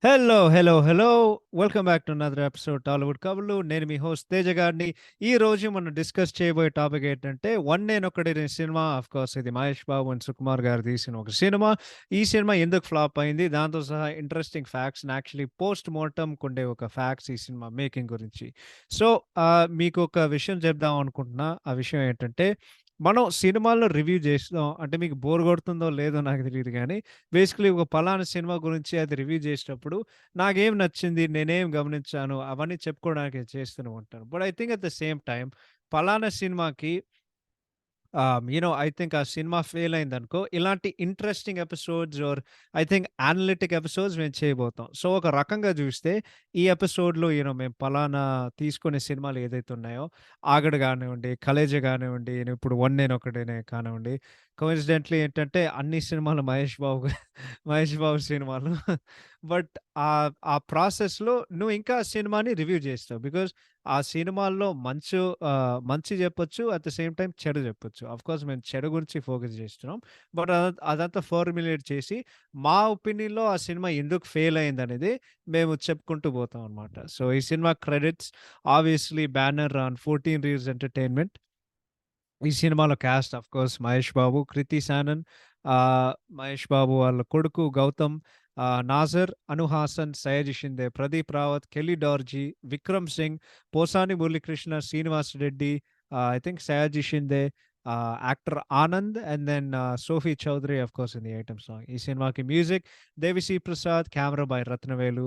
Hello! Hello! Hello! Welcome back to another episode Tollywood కబుర్లు. నేను మీ host Teja గారిని. ఈరోజు మనం డిస్కస్ చేయబోయే టాపిక్ ఏంటంటే 'వన్ నేనొక్కడినే' సినిమా. ఆఫ్‌కోర్స్ ఇది మహేష్ బాబు అండ్ సుకుమార్ గారు తీసిన ఒక సినిమా. ఈ సినిమా ఎందుకు ఫ్లాప్ అయింది? దాంతో సహా ఇంట్రెస్టింగ్ ఫ్యాక్ట్స్‌ని యాక్చువల్లీ పోస్ట్ మార్టంకుండే ఒక ఫ్యాక్ట్స్ ఈ సినిమా మేకింగ్ గురించి. సో, మీకొక విషయం చెప్దాం అనుకుంటున్నా. ఆ విషయం ఏంటంటే, మనం సినిమాల్లో రివ్యూ చేస్తాం. అంటే మీకు బోర్ కొడుతుందో లేదో నాకు తెలీదు గానీ బేసికలీ ఒక పలానా సినిమా గురించి అది రివ్యూ చేసేటప్పుడు నాకేం నచ్చింది, నేనేం గమనించాను అవన్నీ చెప్పుకోవడానికి చేస్తూనే ఉంటాను. But I think at the same time పలానా సినిమాకి ఐ థింక్ ఆ సినిమా ఫెయిల్ అయిందనుకో, ఇలాంటి interesting episodes or I think analytic episodes మేము చేయబోతాం. సో, ఒక రకంగా చూస్తే ఈ ఎపిసోడ్‌లో మేము పలానా తీసుకునే సినిమాలు ఏదైతే ఉన్నాయో 'ఆగడు' గానివ్వండి, 'కలేజా' గానివ్వండి, ఇప్పుడు 'వన్ నేనొక్కడినే' కానివ్వండి, కోయిన్సిడెంట్‌లీ ఏంటంటే అన్ని సినిమాలు మహేష్ బాబు సినిమాలు. బట్ ఆ ప్రాసెస్‌లో నువ్వు ఇంకా ఆ సినిమాని రివ్యూ చేస్తావు. బికాజ్ ఆ సినిమాల్లో మంచి చెప్పొచ్చు. అట్ ద సేమ్ టైమ్ చెడు చెప్పొచ్చు. ఆఫ్‌కోర్స్ మేము చెడు గురించి ఫోకస్ చేస్తున్నాం. బట్ అదంతా ఫార్ములేట్ చేసి మా ఒపీనియన్‌లో ఆ సినిమా ఎందుకు ఫెయిల్ అయిందనేది మేము చెప్పుకుంటూ పోతాం అనమాట. సో, ఈ సినిమా credits obviously banner on 14 reels entertainment. ఈ సినిమాలో క్యాస్ట్ ఆఫ్‌కోర్స్ మహేష్ బాబు, కృతి సానన్, మహేష్ బాబు వాళ్ళ కొడుకు Gautam, Nassar, Anu Hassan, Sayaji Shinde, Pradeep Rawat, Kelly Dorjee, Vikram Singh, Posani Muralikrishna, Srinivas Reddy, I think Sayaji Shinde, actor Anand and then Sophie Choudry of course in the item song. ఈ సినిమాకి music Devi Sri Prasad, camera by Rathnavelu,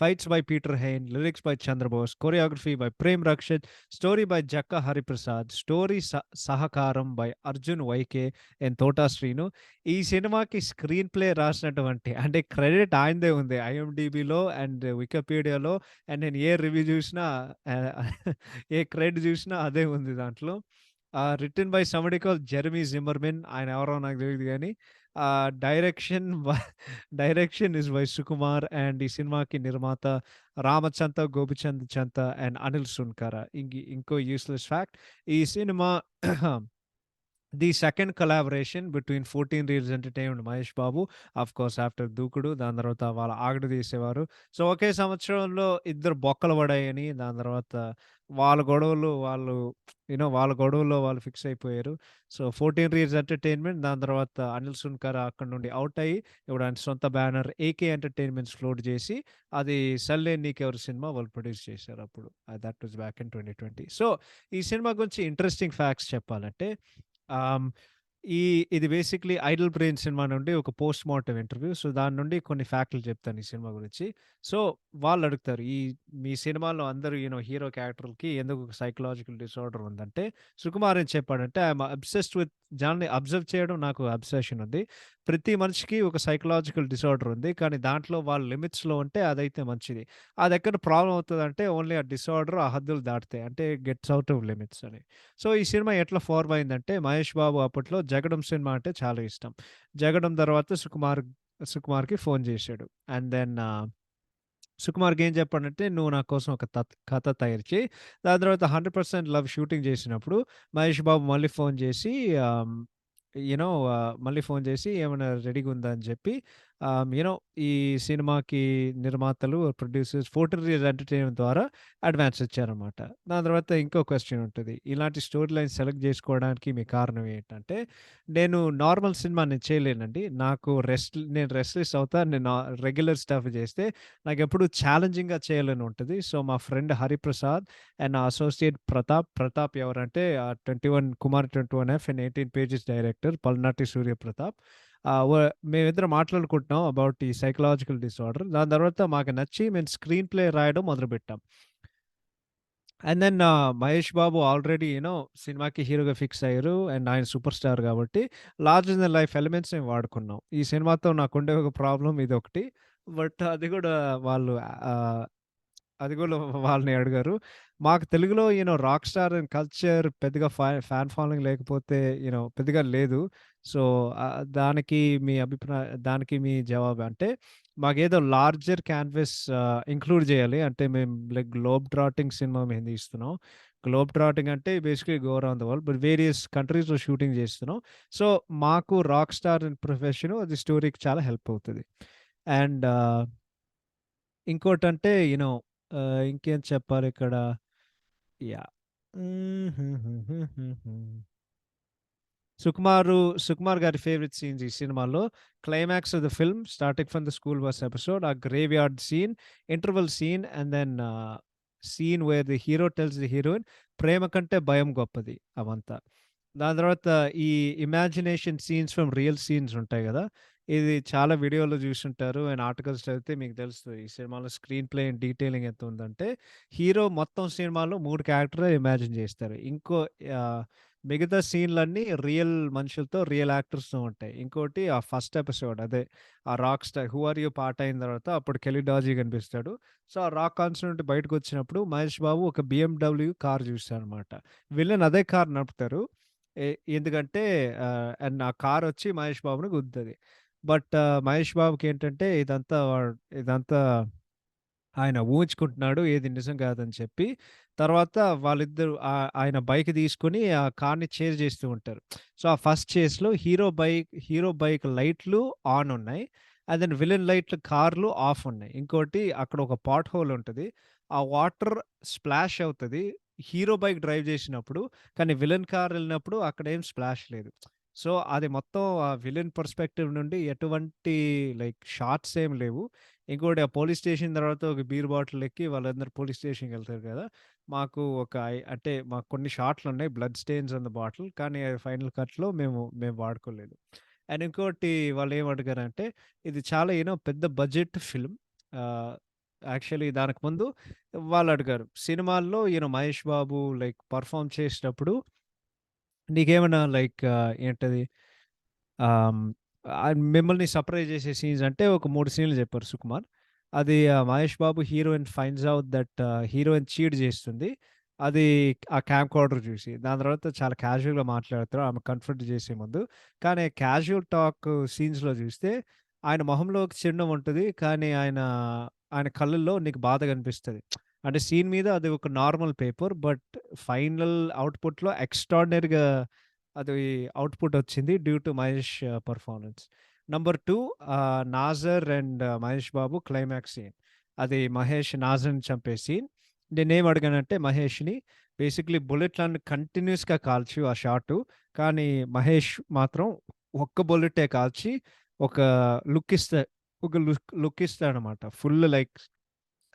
fights by Peter Hein, lyrics by Chandrabose, choreography by Prem Rakshith, story by Jakka Hariprasad, story సహకారం by Arjun YK and Thota Srinu. ఈ సినిమాకి screen play రాసినటువంటి అంటే credit ఆయనదే ఉంది ఐఎండిబిలో అండ్ వికీపీడియాలో. అండ్ నేను ఏ రివ్యూ చూసినా ఆహ్, ఏ క్రెడిట్ చూసినా అదే ఉంది దాంట్లో. Written by somebody called Jeremy Zimmerman. ఆయన ఎవరో నాకు తెలీదు గానీ direction direction is by Sukumar and ఈ సినిమాకి నిర్మాత రామచంత, గోపిచంద్ చంత అండ్ అనిల్ సున్కర. ఇంకో యూజ్‌లెస్ ఫ్యాక్ట్, ఈ సినిమా the second collaboration between 14 reels entertainment Mahesh Babu, of course after 'Dookudu', దాని తర్వాత వాళ్ళ 'ఆగడు' తీసేవారు. సో, ఒకే సంవత్సరంలో ఇద్దరు బొక్కలు పడాయని, దాని తర్వాత వాళ్ళ గొడవలు వాళ్ళు వాళ్ళ గొడవల్లో వాళ్ళు ఫిక్స్ అయిపోయారు. సో, 14 రీల్స్ ఎంటర్‌టైన్‌మెంట్ దాని తర్వాత అనిల్ సున్కర అక్కడి నుండి ఔట్ అయ్యి, ఇప్పుడు ఆయన సొంత బ్యానర్ 'ఏకే ఎంటర్‌టైన్‌మెంట్స్' ఫ్లోట్ చేసి, అది 'సల్లే నీకెవరు' సినిమా వాళ్ళు ప్రొడ్యూస్ చేశారు అప్పుడు. That was back in 2020. So, ఈ సినిమా గురించి ఇంట్రెస్టింగ్ ఫ్యాక్ట్స్ చెప్పాలంటే, ఆహ్, ఇది బేసిక్‌లీ 'ఐడల్ బ్రెయిన్' సినిమా నుండి ఒక పోస్ట్ మార్టం ఇంటర్వ్యూ. సో, దాని నుండి కొన్ని ఫ్యాక్ట్‌లు చెప్తాను ఈ సినిమా గురించి. సో, వాళ్ళడుగుతారు, మీ సినిమాలో అందరూ హీరో క్యారెక్టర్‌లకి ఎందుకు ఒక సైకలాజికల్ డిసార్డర్ ఉందంటే, సుకుమార్ ఏం చెప్పాడంటే, ఐయామ్ అబ్సెస్డ్ విత్ జనాల్ని అబ్జర్వ్ చేయడం నాకు అబ్సెషన్ ఉంది. ప్రతి మనిషికి ఒక సైకలాజికల్ డిసార్డర్ ఉంది. కానీ దాంట్లో వాళ్ళ లిమిట్స్‌లో ఉంటే అదైతే మంచిది. అదెక్కడ ప్రాబ్లమ్ అవుతదంటే, ఓన్లీ ఆ డిసార్డర్ ఆ హద్దులు దాటితే. అంటే గెట్స్ ఔట్ ఆఫ్ లిమిట్స్ అని. సో, ఈ సినిమా ఎట్లా ఫార్మ్ అయిందంటే, మహేష్ బాబు అప్పట్లో 'జగడం' సినిమా అంటే చాలా ఇష్టం. 'జగడం' తర్వాత సుకుమార్‌కి ఫోను చేశాడు. అండ్ దెన్ సుకుమార్‌కి ఏం చెప్పాడంటే, "నువ్వు నా కోసం ఒక కథ తయారు చెయి." దాని తర్వాత 100% లవ్ షూటింగ్ చేసినప్పుడు మహేష్ బాబు ఆహ్, మళ్ళీ ఫోను చేసి "ఏమైనా రెడీగా ఉందా?" అని చెప్పి ఈ సినిమాకి నిర్మాతలు, ప్రొడ్యూసర్స్ 14 రీల్స్ ఎంటర్‌టైన్‌మెంట్ ద్వారా అడ్వాన్స్ ఇచ్చారన్నమాట. దాని తర్వాత ఇంకో క్వెషన్ ఉంటది. ఇలాంటి స్టోరీ లైన్ సెలెక్ట్ చేసుకోవడానికి మీ కారణం ఏంటంటే, నేను నార్మల్ సినిమా చేయలేనండి. నేను రెస్ట్‌లెస్ అవుతా. నేను రెగ్యులర్ స్టఫ్ చేస్తే నాకెప్పుడు ఛాలెంజింగ్‌గా చేయాలని ఉంటది. సో, మా ఫ్రెండ్ హరిప్రసాద్ అండ్ నా అసోసియేట్ ప్రతాప్ ఎవరంటే 21 Kumar 21 F and 18 pages director పల్నాటి సూర్యప్రతాప్. ఆహ్, వ మేమిద్దరం మాట్లాడుకుంటున్నాం అబౌట్ ఈ సైకలాజికల్ డిసార్డర్. దాని తర్వాత మాకు నచ్చి మేము స్క్రీన్ ప్లే రాయడం మొదలుపెట్టాం. And then Mahesh Babu already సినిమాకి హీరోగా ఫిక్స్ అయ్యారు. అండ్ ఆయన సూపర్ స్టార్ కాబట్టి లార్జర్ థాన్ లైఫ్ ఎలిమెంట్స్ మేము వాడుకున్నాం. ఈ సినిమాతో నాకుండే ఒక ప్రాబ్లమ్ ఇదొకటి. బట్ వాళ్ళు ఆహ్, అది గూడా వాళ్ళని అడిగారు. మాకు తెలుగులో రాక్ స్టార్ అండ్ కల్చర్ పెద్దగా ఫ్యాన్ ఫాలోయింగ్ లేకపోతే పెద్దగా లేదు. సో, దానికి మీ జవాబు అంటే, మాకేదో లార్జర్ క్యాన్వాస్ ఇంక్లూడ్ జేయాలి. అంటే మేము లైక్ గ్లోబ్ ట్రాటింగ్ సినిమా మేము తీస్తున్నాం. గ్లోబ్ ట్రాటింగ్ అంటే basically go around the world. But various కంట్రీస్‌లో షూటింగ్ జేస్తున్నాం. సో, మాకు రాక్ స్టార్ ప్రొఫెషను అది స్టోరీకి చాలా హెల్ప్ అవుతది. అండ్ ఇంకోటంటే ఇంకేం చెప్పాలిక్కడ? యాహ్! హుహుహుహుహుహు. 'సుకుమార్' గారి ఫేవరెట్ సీన్స్ ఈ సినిమాలో climax of the film starting from the school bus episode, ఆ graveyard scene, interval scene and then scene where the hero tells the heroine ప్రేమ కంటే భయం గొప్పది అవంతా. దాని తర్వాత ఈ imagination scenes from real scenes ఉంటాయి గదా! ఇది చాలా వీడియోలో జూసుంటారు అండ్ ఆర్టికల్స్ చదివితే మీకు తెలుస్తది. ఈ సినిమాలో స్క్రీన్ ప్లే అండ్ డీటెయిలింగ్ ఎంత ఉందంటే, హీరో మొత్తం సినిమాలో 3 క్యారెక్టర్‌లే ఇమాజిన్ జేస్తారు. ఆహ్, మిగతా సీన్‌లన్నీ రియల్ మనుషులతో, రియల్ యాక్టర్స్‌తో ఉంటాయి. ఇంకోటి ఆ ఫస్ట్ ఎపిసోడ్ అదే ఆ rock star 'who are you' పాట అయిన తర్వాత అప్పుడు 'కెల్లీ డాజీ' కనిపిస్తాడు. సో, ఆ రాక్ కాన్సర్ట్ నుండి బయటకొచ్చినప్పుడు మహేష్ బాబు ఒక BMW కార్ చూస్తాడనమాట. విలన్ అదే కార్ నడుపుతారు. ఎ ఎందుకంటే అండ్ ఆ కారొచ్చి మహేష్ బాబుని గుద్దుతది. బట్ మహేష్ బాబుకేంటంటే ఇదంతా ఆయన ఊహించుకుంటున్నాడు. ఏది నిజం కాదని చెప్పి. తర్వాత వాళ్ళిద్దరూ ఆయన బైక్ తీసుకొని ఆ కార్‌ని చేజ్ చేస్తూ ఉంటారు. సో, ఆ ఫస్ట్ చేస్‌లో హీరో బైక్ లైట్లు ఆన్ ఉన్నాయి. అండ్ దెన్ విలన్ లైట్లు కార్‌లు ఆఫ్ ఉన్నాయి. ఇంకోటి అక్కడ ఒక పాట్ హోల్ ఉంటది. ఆ వాటర్ స్ప్లాష్ అవుతది. హీరో బైక్ డ్రైవ్ చేసినప్పుడు. కానీ విలన్ కార్ ఎళ్ళినప్పుడు అక్కడేం స్ప్లాష్ లేదు. సో, అది మొత్తం ఆ విలన్ పర్స్‌పెక్టివ్ నుండి ఎటువంటి షాట్స్ ఏమి లేవు. ఇంకోటి ఆ పోలీస్ స్టేషన్ తర్వాత ఒక బీర్ బాటిల్ ఎక్కి వాళ్ళందరూ పోలీస్ స్టేషన్‌కెళ్తారు కదా! మాకు ఒక అంటే మాకు కొన్ని షాట్లున్నాయి blood stains on the bottle. కానీ అది ఫైనల్ కట్‌లో మేము వాడుకోలేదు. అండ్ ఇంకోటి వాళ్ళేమడిగారంటే ఇది చాలా పెద్ద బడ్జెట్ ఫిల్మ్. ఆహ్, యాక్చువల్లీ దానికి ముందు వాళ్ళడిగారు. సినిమాల్లో మహేష్ బాబు పెర్ఫార్మ్ చేసేటప్పుడు నీకేమన్నా ఏంటది ఆహ్, హ్మ్. మిమ్మల్ని సర్ప్రైజ్ చేసే సీన్స్ అంటే ఒక 3 సీన్‌లు చెప్పారు సుకుమార్. అది Mahesh Babu heroine finds out that heroine cheat చేస్తుంది. అది ఆ క్యామ్‌కార్డర్ చూసి. దాని తర్వాత చాలా క్యాజువల్‌గా మాట్లాడతారు ఆమె కన్ఫ్రంట్ చేసే ముందు. కానీ క్యాజువల్ టాక్ సీన్స్‌లో చూస్తే ఆయన మొహంలో ఒక చిరునవ్వు ఉంటది. కానీ ఆయన కళ్ళల్లో నీకు బాధ కనిపిస్తది. అంటే సీన్ మీద అది ఒక నార్మల్ పేపర్. బట్ ఫైనల్ ఔట్‌పుట్‌లో ఎక్స్‌ట్రార్డినరీగా అది ఔట్‌పుట్ వచ్చింది due to Mahesh performance. Number 2 Nassar and Mahesh Babu climax scene. అది మహేష్ నాజర్‌ని చంపే సీన్. నేనేం అడిగానంటే మహేష్‌ని బేసిక్‌లీ బుల్లెట్‌లన్నీ కంటిన్యూయస్‌గా కాల్చు ఆ షాటు. కానీ మహేష్ మాత్రం ఒక్క బుల్లెటే కాల్చి ఒక లుక్ ఇస్తా లుక్ ఇస్తాడనమాట. Full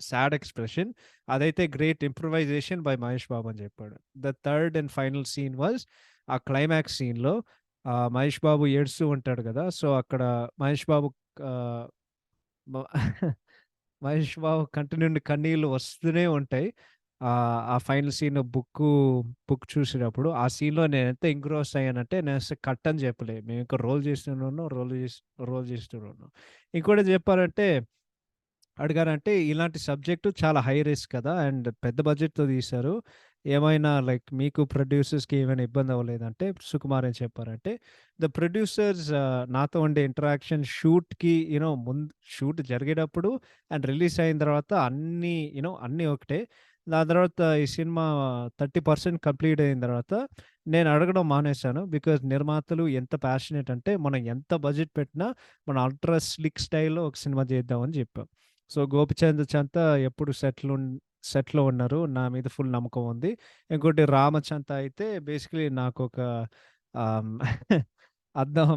sad expression. అదైతే great improvisation by Mahesh Babu అని చెప్పాడు. The third and final scene was ఆ క్లైమాక్స్ సీన్‌లో మహేష్ బాబు ఏడుస్తూ ఉంటాడు గదా! సో, అక్కడ మహేష్ బాబు ఆహ్, మ మహేష్ బాబు కంటి నుండి కన్నీళ్లు వస్తూనే ఉంటాయి. ఆ ఫైనల్ సీన్ బుక్ చూసేటప్పుడు ఆ సీన్‌లో నేనెంత ఎంగ్రోస్ అయ్యానంటే నేనసలు కట్ అని చెప్పలే. మేమింకా రోల్ చేస్తూనే ఉన్నాం. ఇంకోటి చెప్పాలంటే అడిగారంటే ఇలాంటి సబ్జెక్ట్ చాలా హై రిస్క్ కదా! అండ్ పెద్ద బడ్జెట్‌తో తీశారు. ఏమైనా మీకు ప్రొడ్యూసర్స్‌కి ఏమైనా ఇబ్బంది అవ్వలేదంటే సుకుమార్ ఏం చెప్పారంటే, ద ప్రొడ్యూసర్స్ నాతో ఉండే ఇంటరాక్షన్ షూట్‌కి షూట్ జరిగేటప్పుడు అండ్ రిలీజ్ అయిన తర్వాత అన్నీ ఒకటే. దాని తర్వాత ఈ సినిమా 30% కంప్లీట్ అయిన తర్వాత నేను అడగడం మానేశాను. బికాజ్ నిర్మాతలు ఎంత ప్యాషనేట్ అంటే మనం ఎంత బడ్జెట్ పెట్టినా మనం అల్ట్రా స్లిక్ స్టైల్‌లో ఒక సినిమా చేద్దాం అని చెప్పాం. సో, 'గోపిచంద్ చంత' ఎప్పుడు సెట్‌లో ఉన్నారు. నా మీద ఫుల్ నమ్మకం ఉంది. ఇంకోటి 'రామచంత' అయితే బేసికలీ నాకొక ఆహ్,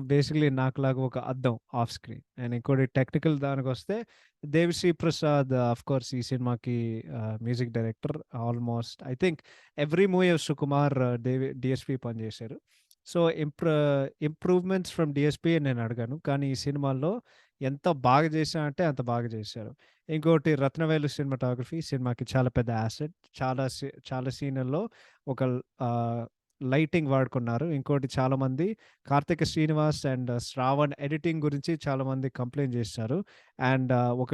బేసికలీ నాకులాగా ఒక అద్దం ఆఫ్ స్క్రీన్. అండ్ ఇంకోటి టెక్నికల్ దానికొస్తే 'దేవిశ్రీ ప్రసాద్' ఆఫ్‌కోర్స్ ఈ సినిమాకి music director. Almost I think every movie of Sukumar DSP పనిచేశారు. సో, ఇంప్రూవ్‌మెంట్స్ ఫ్రమ్ డీఎస్‌పీ నేను అడగాను. కానీ ఈ సినిమాలో ఎంత బాగా చేశానంటే అంత బాగా చేశారు. ఇంకోటి 'రత్నవేలు' సినిమాకి చాలా పెద్ద యాసెట్. చాలా సీన్‌లలో ఒక ఆహ్, లైటింగ్ వాడుకున్నారు. ఇంకోటి చాలామంది 'కార్తిక శ్రీనివాస్' అండ్ 'శ్రావణ్' ఎడిటింగ్ గురించి చాలామంది కంప్లెయింట్ చేశారు. అండ్ ఒక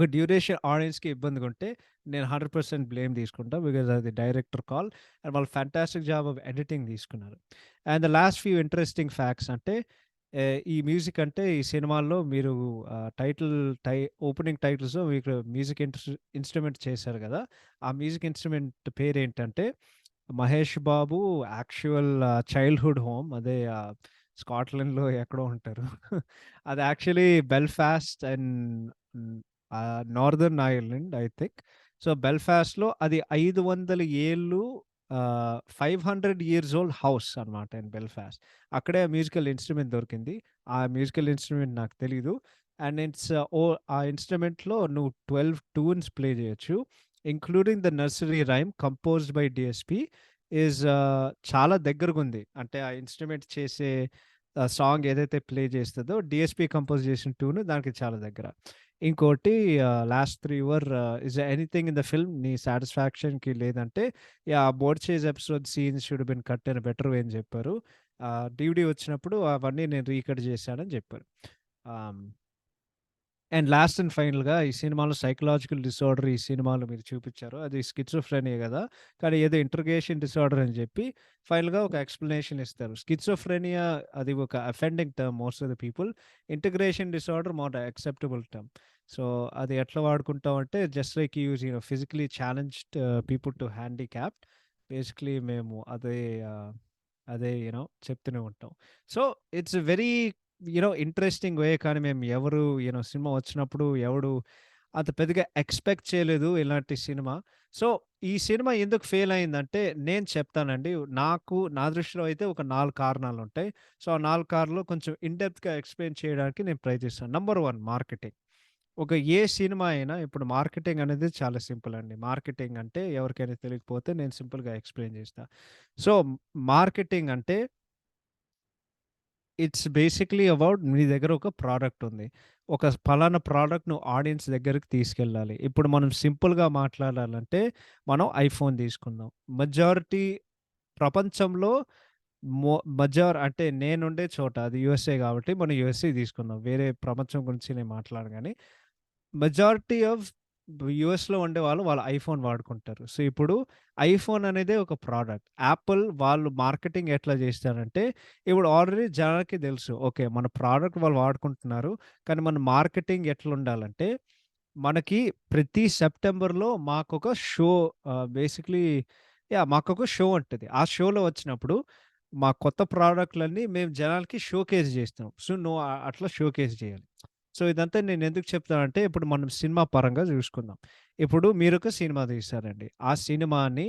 డ్యూరేషన్ ఆడియన్స్‌కి ఇబ్బందిగుంటే నేను 100% బ్లేమ్ తీసుకుంటా. బికాజ్ అది డైరెక్టర్ కాల్. అండ్ వాళ్ళు ఫాంటాస్టిక్ జాబ్ ఆఫ్ ఎడిటింగ్ తీసుకున్నారు. And the last few interesting facts అంటే ఈ మ్యూజిక్ అంటే ఈ సినిమాల్లో మీరు టైటిల్ ఓపెనింగ్ టైటిల్స్‌లో మీకు మ్యూజిక్ ఇన్‌స్ట్రుమెంట్ చేశారు గదా! ఆ మ్యూజిక్ ఇన్‌స్ట్రుమెంట్ పేరేంటంటే Mahesh Babu actual childhood home అదే స్కాట్లాండ్‌లో ఎక్కడో ఉంటారు. అది actually Belfast and hmm. Northern Ireland I think. So, బెల్ఫాస్ట్‌లో అది 500 ఏళ్ళు 500 ఇయర్స్ ఓల్డ్ హౌస్ అనమాట ఇన్ బెల్ఫాస్ట్. అక్కడే మ్యూజికల్ ఇన్‌స్ట్రుమెంట్ దొరికింది. ఆ మ్యూజికల్ ఇన్‌స్ట్రుమెంట్ నాకు తెలీదు. అండ్ ఆ ఇన్‌స్ట్రుమెంట్‌లో నువ్వు 12 ట్యూన్స్ ప్లే చేయొచ్చు. Including the nursery rhyme composed by DSP చాలా దగ్గరగుంది. అంటే ఆ ఇన్‌స్ట్రుమెంట్ చేసే సాంగ్ ఏదైతే ప్లే చేస్తదో డీఎస్‌పీ కంపోజ్ చేసిన ట్యూన్ దానికి చాలా దగ్గర. ఇంకోటి last 3 your is anything in the film నీ సాటిస్ఫాక్షన్‌కి లేదంటే yeah! Boat chase episode scenes should been cut in a better way అని చెప్పారు. డీవీడీ వచ్చినప్పుడు అవన్నీ నేను రీకట్ చేశానని చెప్పారు. ఆహ్ అండ్ లాస్ట్ అండ్ ఫైనల్‌గా ఈ సినిమాలో సైకలాజికల్ డిసార్డర్ ఈ సినిమాలో మీరు చూపిచ్చారు. అది స్కిజోఫ్రెనియా గదా! కానీ ఏదో ఇంటర్గేషన్ డిసార్డర్ అని జెప్పి ఫైనల్‌గా ఒక ఎక్స్‌ప్లనేషన్ ఇస్తారు. స్కిజోఫ్రెనియా అది ఒక offending term most of the people. Integration disorder more acceptable term. So, అది ఎట్లా వాడుకుంటామంటే just like physically challenged people to handicapped. Basically మేము అదే చెప్తూనే ఉంటాం. So, it's very interesting way కానీ మేము ఎవరు సినిమా వచ్చినప్పుడు ఎవడు అంత పెద్దగా ఎక్స్‌పెక్ట్ చేయలేదు ఇలాంటి సినిమా. సో, ఈ సినిమా ఎందుకు ఫెయిల్ అయిందంటే నేను చెప్తానండి. నా దృష్టిలో అయితే ఒక 4 కారణాలుంటాయి. సో, ఆ 4 కారణాలు కొంచెం ఇన్ డెప్త్‌గా ఎక్స్‌ప్లెయిన్ చేయడానికి నేను ప్రయత్నిస్తాను. Number 1 marketing. ఏ సినిమా అయినా ఇప్పుడు మార్కెటింగ్ అనేది చాలా సింపుల్ అండి. మార్కెటింగ్ అంటే ఎవరికైనా తెలియకపోతే నేను సింపుల్‌గా ఎక్స్‌ప్లెయిన్ చేస్తా. సో, మార్కెటింగ్ అంటే ఇట్స్ బేసిక్‌లీ అబౌట్ మీ దగ్గర ఒక ప్రొడక్ట్ ఉంది. ఒక పలానా ప్రొడక్ట్ నువ్వు ఆడియన్స్ దగ్గరికి తీసుకెళ్ళాలి. ఇప్పుడు మనం సింపుల్‌గా మాట్లాడాలంటే మనం ఐఫోన్ తీసుకుందాం. మెజారిటీ ప్రపంచంలో అంటే నేనుండే చోట అది యూఎస్ఏ కాబట్టి మనం యూఎస్ఏ తీసుకుందాం. వేరే ప్రపంచం గురించి నేను మాట్లాడను గానీ మెజారిటీ ఆఫ్ యూఎస్‌లో ఉండేవాళ్ళు వాళ్ళ ఐఫోన్ వాడుకుంటారు. సో, ఇప్పుడు ఐఫోన్ అనేదే ఒక ప్రొడక్ట్. యాపిల్ వాళ్ళు మార్కెటింగ్ ఎట్లా చేస్తారంటే, ఇప్పుడు ఆల్రెడీ జనాలకి తెలుసు. ఓకే. మన ప్రొడక్ట్ వాళ్ళు వాడుకుంటున్నారు. కానీ మన మార్కెటింగ్ ఎట్లుండాలంటే, మనకి ప్రతి సెప్టెంబర్‌లో మాకొక షో బేసిక్‌లీ మాకొక షో ఉంటది. ఆ షోలో వచ్చినప్పుడు మా కొత్త ప్రొడక్ట్‌లన్నీ మేము జనాలకి షోకేస్ చేస్తాం. సో, నువ్వు అట్లా షోకేస్ చేయాలి. సో, ఇదంతా నేనెందుకు చెప్తానంటే, ఇప్పుడు మనం సినిమా పరంగా జూసుకుందాం. ఇప్పుడు మీరొక సినిమా తీశారండి. ఆ సినిమాని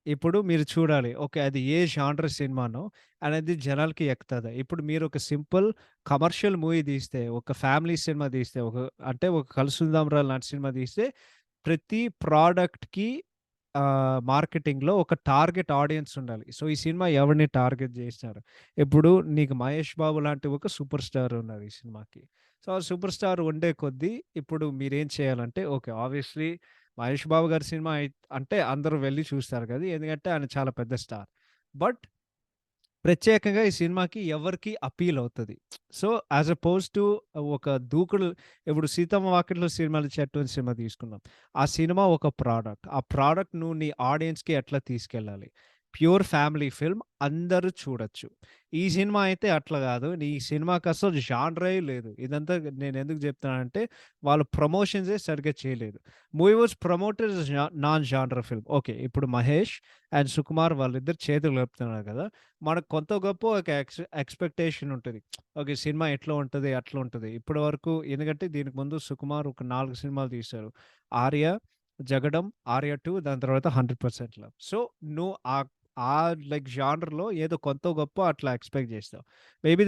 ఇప్పుడు మీరు చూడాలి. ఓకే. అది ఏ జానర్ సినిమానో అనేది జనాలకి ఎక్కుతదా? ఇప్పుడు మీరొక సింపుల్ కమర్షియల్ మూవీ తీస్తే, ఒక ఫ్యామిలీ సినిమా తీస్తే, ఒక 'కలుసుందాం రా' లాంటి సినిమా తీస్తే, ప్రతి ప్రొడక్ట్‌కి మార్కెటింగ్‌లో ఒక టార్గెట్ ఆడియన్స్ ఉండాలి. సో, ఈ సినిమా ఎవరిని టార్గెట్ జేశారు? ఇప్పుడు నీకు 'మహేష్ బాబు' లాంటి ఒక సూపర్ స్టార్ ఉన్నారు ఈ సినిమాకి. సో, ఆ సూపర్ స్టార్ ఉండే కొద్దీ ఇప్పుడు మీరేం చేయాలంటే ఓకే. ఆబ్వియస్‌లీ 'మహేష్ బాబు' గారి సినిమా అంటే అందరూ వెళ్లి చూస్తారు కదా! ఎందుకంటే ఆయన చాలా పెద్ద స్టార్. బట్ ప్రత్యేకంగా ఈ సినిమాకి ఎవరికి అపీల్ అవుతది. సో, యాస్ అపోజ్ టు ఇప్పుడు 'సీతమ్మ వాకిట్లో సిరిమల్లె చెట్టు' అని సినిమా తీసుకుందాం. ఆ సినిమా ఒక ప్రొడక్ట్. ఆ ప్రొడక్ట్ నువ్వు నీ ఆడియన్స్‌కి ఎట్లా తీసుకెళ్ళాలి? ప్యూర్ ఫ్యామిలీ ఫిల్మ్ అందరూ చూడొచ్చు. ఈ సినిమా అయితే అట్లా గాదు. ఈ సినిమాకసలు జానరే లేదు. ఇదంతా నేనెందుకు జెప్తున్నానంటే వాళ్ళు ప్రమోషన్సే సరిగ్గా చేయలేదు. Movie was promoted as non genre film. Okay. ఇప్పుడు 'మహేష్' అండ్ 'సుకుమార్' వాళ్ళిద్దరు చేతులు కలుపుతున్నారు గదా! మనకు కొంతో గొప్పో ఒక ఎక్స్‌పెక్టేషన్ ఉంటది. ఓకే. సినిమా ఎట్లా ఉంటది? అట్లా ఉంటది. ఇప్పటి వరకు ఎందుకంటే దీనికి ముందు 'సుకుమార్' ఒక 4 సినిమాలు తీశారు. 'ఆర్య', 'జగడం', 'ఆర్య 2' దాని తర్వాత 100% లవ్. సో, నువ్వు ఆ జానర్‌లో ఏదో కొంతో గొప్పో అట్లా ఎక్స్‌పెక్ట్ చేస్తావు. Maybe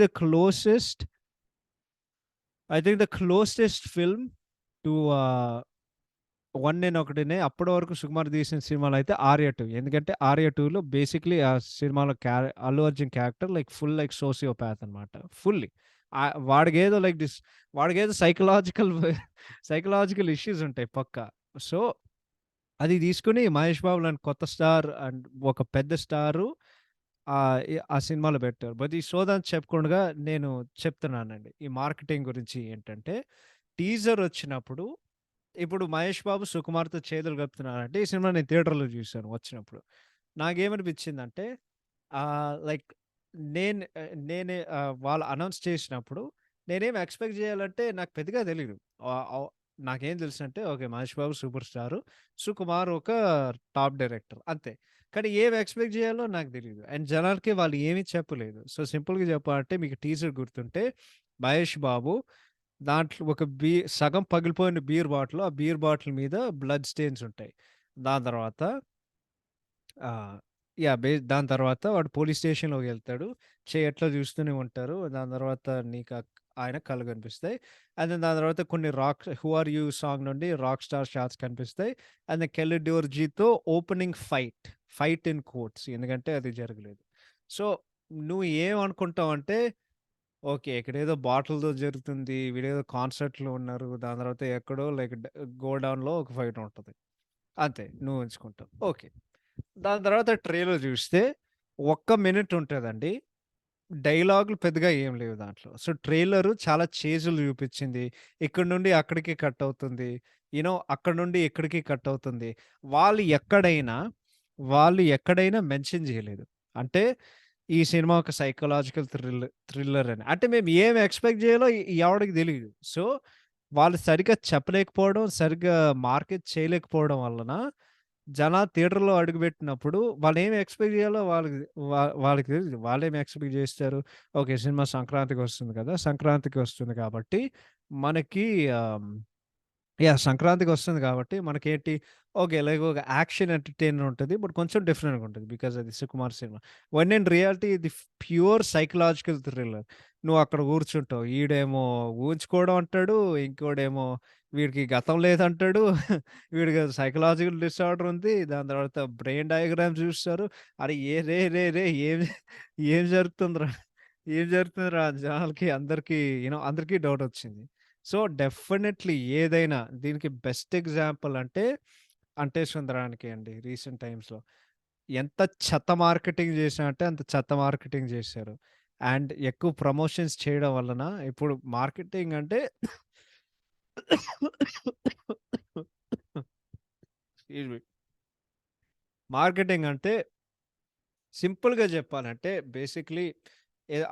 I think the closest film to 'one Nenokkadine' అప్పటి వరకు 'సుకుమార్' తీసిన సినిమాలయితే 'ఆర్య 2' ఎందుకంటే 'ఆర్య 2లో' బేసిక్‌లీ ఆ సినిమాలో అల్లు అర్జున్ క్యారెక్టర్ ఫుల్ సోసియోపాత్ అనమాట. ఫుల్లీ. వాడికేదో వాడికేదో సైకలాజికల్ ఇష్యూస్ ఉంటాయి పక్కా. సో, అది తీసుకొని 'మహేష్ బాబు' లాంటి కొత్త స్టార్ అండ్ ఒక పెద్ద స్టారు ఆ సినిమాలో పెట్టారు. బట్ ఈ సోదంతా చెప్పకుండా నేను చెప్తున్నానండి. ఈ మార్కెటింగ్ గురించి ఏంటంటే, టీజర్ వచ్చినప్పుడు ఇప్పుడు 'మహేష్ బాబు' 'సుకుమార్‌తో చేతులు కలుపుతున్నారంటే' ఈ సినిమా నేను థియేటర్‌లో చూసాను వచ్చినప్పుడు. నాకేమనిపించిందంటే లైక్ వాళ్ళు అనౌన్స్ చేసినప్పుడు నేనేం ఎక్స్‌పెక్ట్ చేయాలంటే నాకు పెద్దగా తెలీదు. ఆహ్, ఆహ్, నాకేం తెలుసంటే okay. 'Mahesh Babu' super star. 'Sukumar' ఒక టాప్ డైరెక్టర్ అంతే. కానీ ఏం ఎక్స్‌పెక్ట్ చేయాలో నాకు తెలీదు. అండ్ జనాలకి వాళ్ళు ఏమి చెప్పలేదు. సో, సింపుల్‌గా చెప్పాలంటే మీకు టీజర్ గుర్తుంటే 'మహేష్ బాబు' దాంట్లో ఒక సగం పగిలిపోయిన బీర్ బాటిల్. ఆ బీర్ బాటిల్ మీద బ్లడ్ స్టెయిన్స్ ఉంటాయి. దాని తర్వాత యాహ్! దాని తర్వాత వాడు పోలీస్ స్టేషన్‌లోకెళ్తాడు. ఎట్లా చూస్తూనే ఉంటారు. దాని తర్వాత ఆయన కళ్ళు కనిపిస్తాయి. అండ్ దెన్ దాని తర్వాత కొన్ని 'హూ ఆర్ యూ' సాంగ్ నుండి 'రాక్ స్టార్' షాట్స్ కనిపిస్తాయి. అండ్ దెన్ 'కెల్లీ డోర్జీ'తో ఓపెనింగ్ ఫైట్ ఇన్ కోట్స్, ఎందుకంటే అది జరగలేదు. సో, నువ్వు ఏమనుకుంటావంటే, ఓకే, ఇక్కడేదో బాటిల్‌తో జరుగుతుంది. వీడేదో కాన్సర్ట్‌లో ఉన్నారు. దాని తర్వాత ఎక్కడో లైక్ గోడౌన్‌లో ఒక ఫైట్ ఉంటది. అంతే నువ్వు ఎంచుకుంటావు. ఓకే. దాని తర్వాత ట్రైలర్ చూస్తే ఒక్క మినిట్ ఉంటదండి. డైలాగులు పెద్దగా ఏం లేవు దాంట్లో. సో, ట్రైలరు చాలా చేజులు చూపిచ్చింది. ఇక్కడి నుండి అక్కడికి కట్ అవుతుంది. అక్కడి నుండి ఇక్కడికి కట్ అవుతుంది. వాళ్ళు ఎక్కడైనా, వాళ్ళు ఎక్కడైనా మెన్షన్ చేయలేదు. అంటే ఈ సినిమా ఒక సైకలాజికల్ థ్రిల్లర్ అని. అంటే మేము ఏం ఎక్స్‌పెక్ట్ చేయాలో ఎవడికి తెలీదు. సో, వాళ్ళు సరిగ్గా చెప్పలేకపోవడం, సరిగ్గా మార్కెట్ చేయలేకపోవడం వలన జనాలు థియేటర్‌లో అడుగుపెట్టినప్పుడు వాళ్ళేమి ఎక్స్‌పెక్ట్ చేయాలో వాళ్ళకి తెలీదు. వాళ్ళేమి ఎక్స్‌పెక్ట్ చేస్తారు. ఓకే, సినిమా సంక్రాంతికి వస్తుంది కదా! సంక్రాంతికి వస్తుంది కాబట్టి మనకి ఆహ్ సంక్రాంతికొస్తుంది గాబట్టి మనకేంటి, ఓకే, లైక్ ఒక యాక్షన్ ఎంటర్‌టైనర్ ఉంటది. బట్ కొంచెం డిఫరెంట్‌గా ఉంటది. బికాజ్ అది Sukumar cinema. When in reality ఇది ప్యూర్ సైకలాజికల్ థ్రిల్లర్. నువ్వక్కడ కూర్చుంటావు. ఈడేమో ఊహించుకోవడం అంటాడు. ఇంకోడేమో వీడికి గతం లేదంటాడు. వీడికి సైకలాజికల్ డిసార్డర్ ఉంది. దాని తర్వాత బ్రెయిన్ డయాగ్రామ్స్ చూస్తారు. అరే రే రే రే ఏం జరుగుతుందిరా? ఏం జరుగుతుందిరా? జనాలకి అందరికి అందరికీ డౌటొచ్చింది. సో, డెఫినెట్‌లీ ఏదైనా దీనికి బెస్ట్ ఎగ్జాంపుల్ అంటే 'సుందరానికి' అండి రీసెంట్ టైమ్స్‌లో. ఎంత చెత్త మార్కెటింగ్ చేశారంటే అంత చెత్త మార్కెటింగ్ చేశారు. అండ్ ఎక్కువ ప్రమోషన్స్ చేయడం వలన ఇప్పుడు మార్కెటింగ్ అంటే ఎక్స్‌క్యూజ్ మీ. మార్కెటింగ్ అంటే సింపుల్‌గా జెప్పాలంటే బేసిక్‌లీ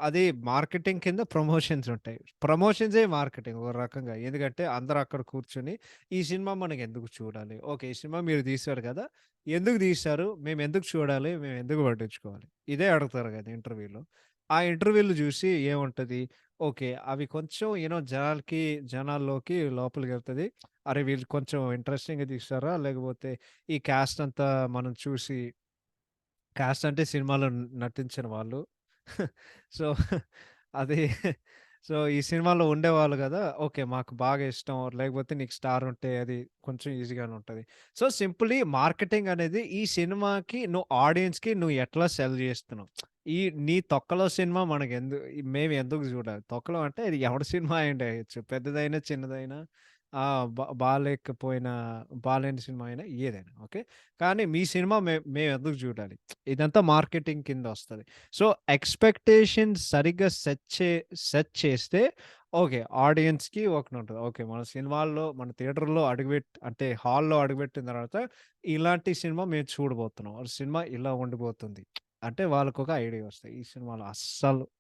అది మార్కెటింగ్ కింద ప్రమోషన్స్ ఉంటాయి. ప్రమోషన్సే మార్కెటింగ్ ఒక రకంగా. ఎందుకంటే అందరూ అక్కడ కూర్చొని ఈ సినిమా మనకెందుకు చూడాలి? ఓకే, ఈ సినిమా మీరు తీశారు కదా! ఎందుకు తీశారు? మేమెందుకు చూడాలి? మేమెందుకు పట్టించుకోవాలి? ఇదే అడుగుతారు కదా ఇంటర్వ్యూలో. ఆ ఇంటర్వ్యూలు జూసి ఏముంటది? ఓకే, అవి కొంచెం జనాల్లోకి లోపలికెళ్తది. అరే! వీళ్ళు కొంచెం ఇంట్రెస్టింగ్‌గా తీశారా? లేకపోతే ఈ కాస్ట్ అంతా మనం చూసి, కాస్ట్ అంటే సినిమాలో నటించిన వాళ్ళు. సో, అది ఈ సినిమాలో ఉండేవాళ్ళు గదా! ఓకే, మాకు బాగా ఇష్టం. లేకపోతే నీకు స్టార్ ఉంటే అది కొంచెం ఈజీగానే ఉంటది. సో, సింపుల్లీ మార్కెటింగ్ అనేది ఈ సినిమాకి నువ్వు ఆడియన్స్‌కి నువ్వు ఎట్లా సెల్ జేస్తున్నావు. ఈ నీ 'తొక్కలో' సినిమా మేము ఎందుకు జూడాలి? 'తొక్కలో' అంటే ఇది ఎవడి సినిమా అయ్యుండొచ్చు. పెద్దదైనా, చిన్నదైనా, బాలేకపోయినా, బాలేని సినిమా అయినా ఏదైనా. ఓకే. కానీ మీ సినిమా మేమెందుకు జూడాలి? ఇదంతా మార్కెటింగ్ కిందొస్తది. సో, ఎక్స్‌పెక్టేషన్స్ సరిగ్గా సెట్ చేస్తే ఓకే, ఆడియన్స్‌కి ఒకటుంటది. ఓకే, మన థియేటర్‌లో అంటే హాల్‌లో అడుగుపెట్టిన తర్వాత ఇలాంటి సినిమా మేము చూడబోతున్నాం. సినిమా ఇలా ఉండిపోతుంది. అంటే వాళ్ళకొక ఐడియా వస్తాయి. ఈ సినిమాలో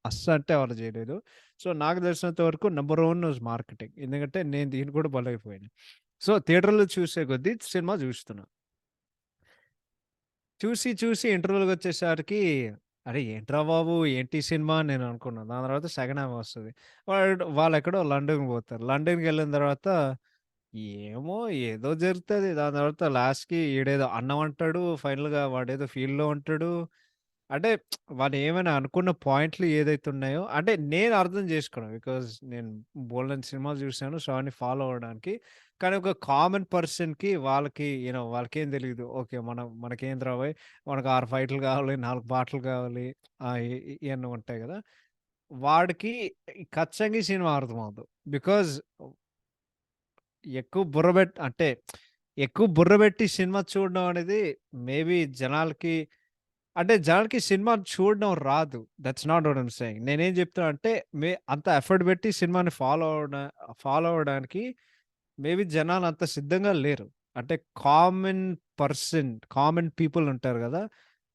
అస్సంటే ఎవరు చేయలేదు. సో, నాకు తెలిసినంత వరకు నంబర్ 1 వాస్ మార్కెటింగ్. ఎందుకంటే నేను దీన్ని కూడా బలైపోయాను. సో, థియేటర్‌లో చూసే కొద్దీ సినిమా చూస్తున్నా. చూసి ఇంటర్వల్‌కొచ్చేసరికి అరే! ఏంట్రా బాబు! ఏంటి ఈ సినిమా అని నేను అనుకున్నా. దాని తర్వాత సెకండ్ హాఫ్ వస్తది. వాళ్ళెక్కడో లండన్‌కి పోతారు. లండన్‌కెళ్ళిన తర్వాత ఏమో ఏదో జరుగుతది. దాని తర్వాత లాస్ట్‌కి ఈడేదో అన్నం అంటాడు. ఫైనల్‌గా వాడేదో ఫీల్డ్‌లో ఉంటాడు. అంటే వాడేమైనా అనుకున్న పాయింట్లు ఏదైతే ఉన్నాయో అంటే నేను అర్థం చేసుకున్నాను. బికాజ్ నేను బోలెడన్ని సినిమాలు చూసాను. సో, అవన్నీ ఫాలో అవ్వడానికి. కానీ ఒక కామన్ పర్సన్‌కి వాళ్ళకేం తెలీదు. ఓకే, మనకేందిరా బోయ్! మనకు 6 ఫైట్‌లు కావాలి, 4 పాటలు కావాలి. ఇయన్నీ ఉంటాయి గదా! వాడికి ఖచ్చితంగా ఈ సినిమా అర్థమవ్వదు. బికాజ్ ఎక్కువ ఎక్కువ బుర్ర పెట్టి సినిమా చూడడం అనేది మేబీ జనాలకి సినిమా చూడడం రాదు. That's not what I'm saying. నేనేం చెప్తున్నా అంటే అంత ఎఫర్ట్ పెట్టి సినిమాని ఫాలో అవ్వడానికి మేబీ జనాలు అంత సిద్ధంగా లేరు. అంటే కామన్ కామన్ పీపుల్ ఉంటారు గదా!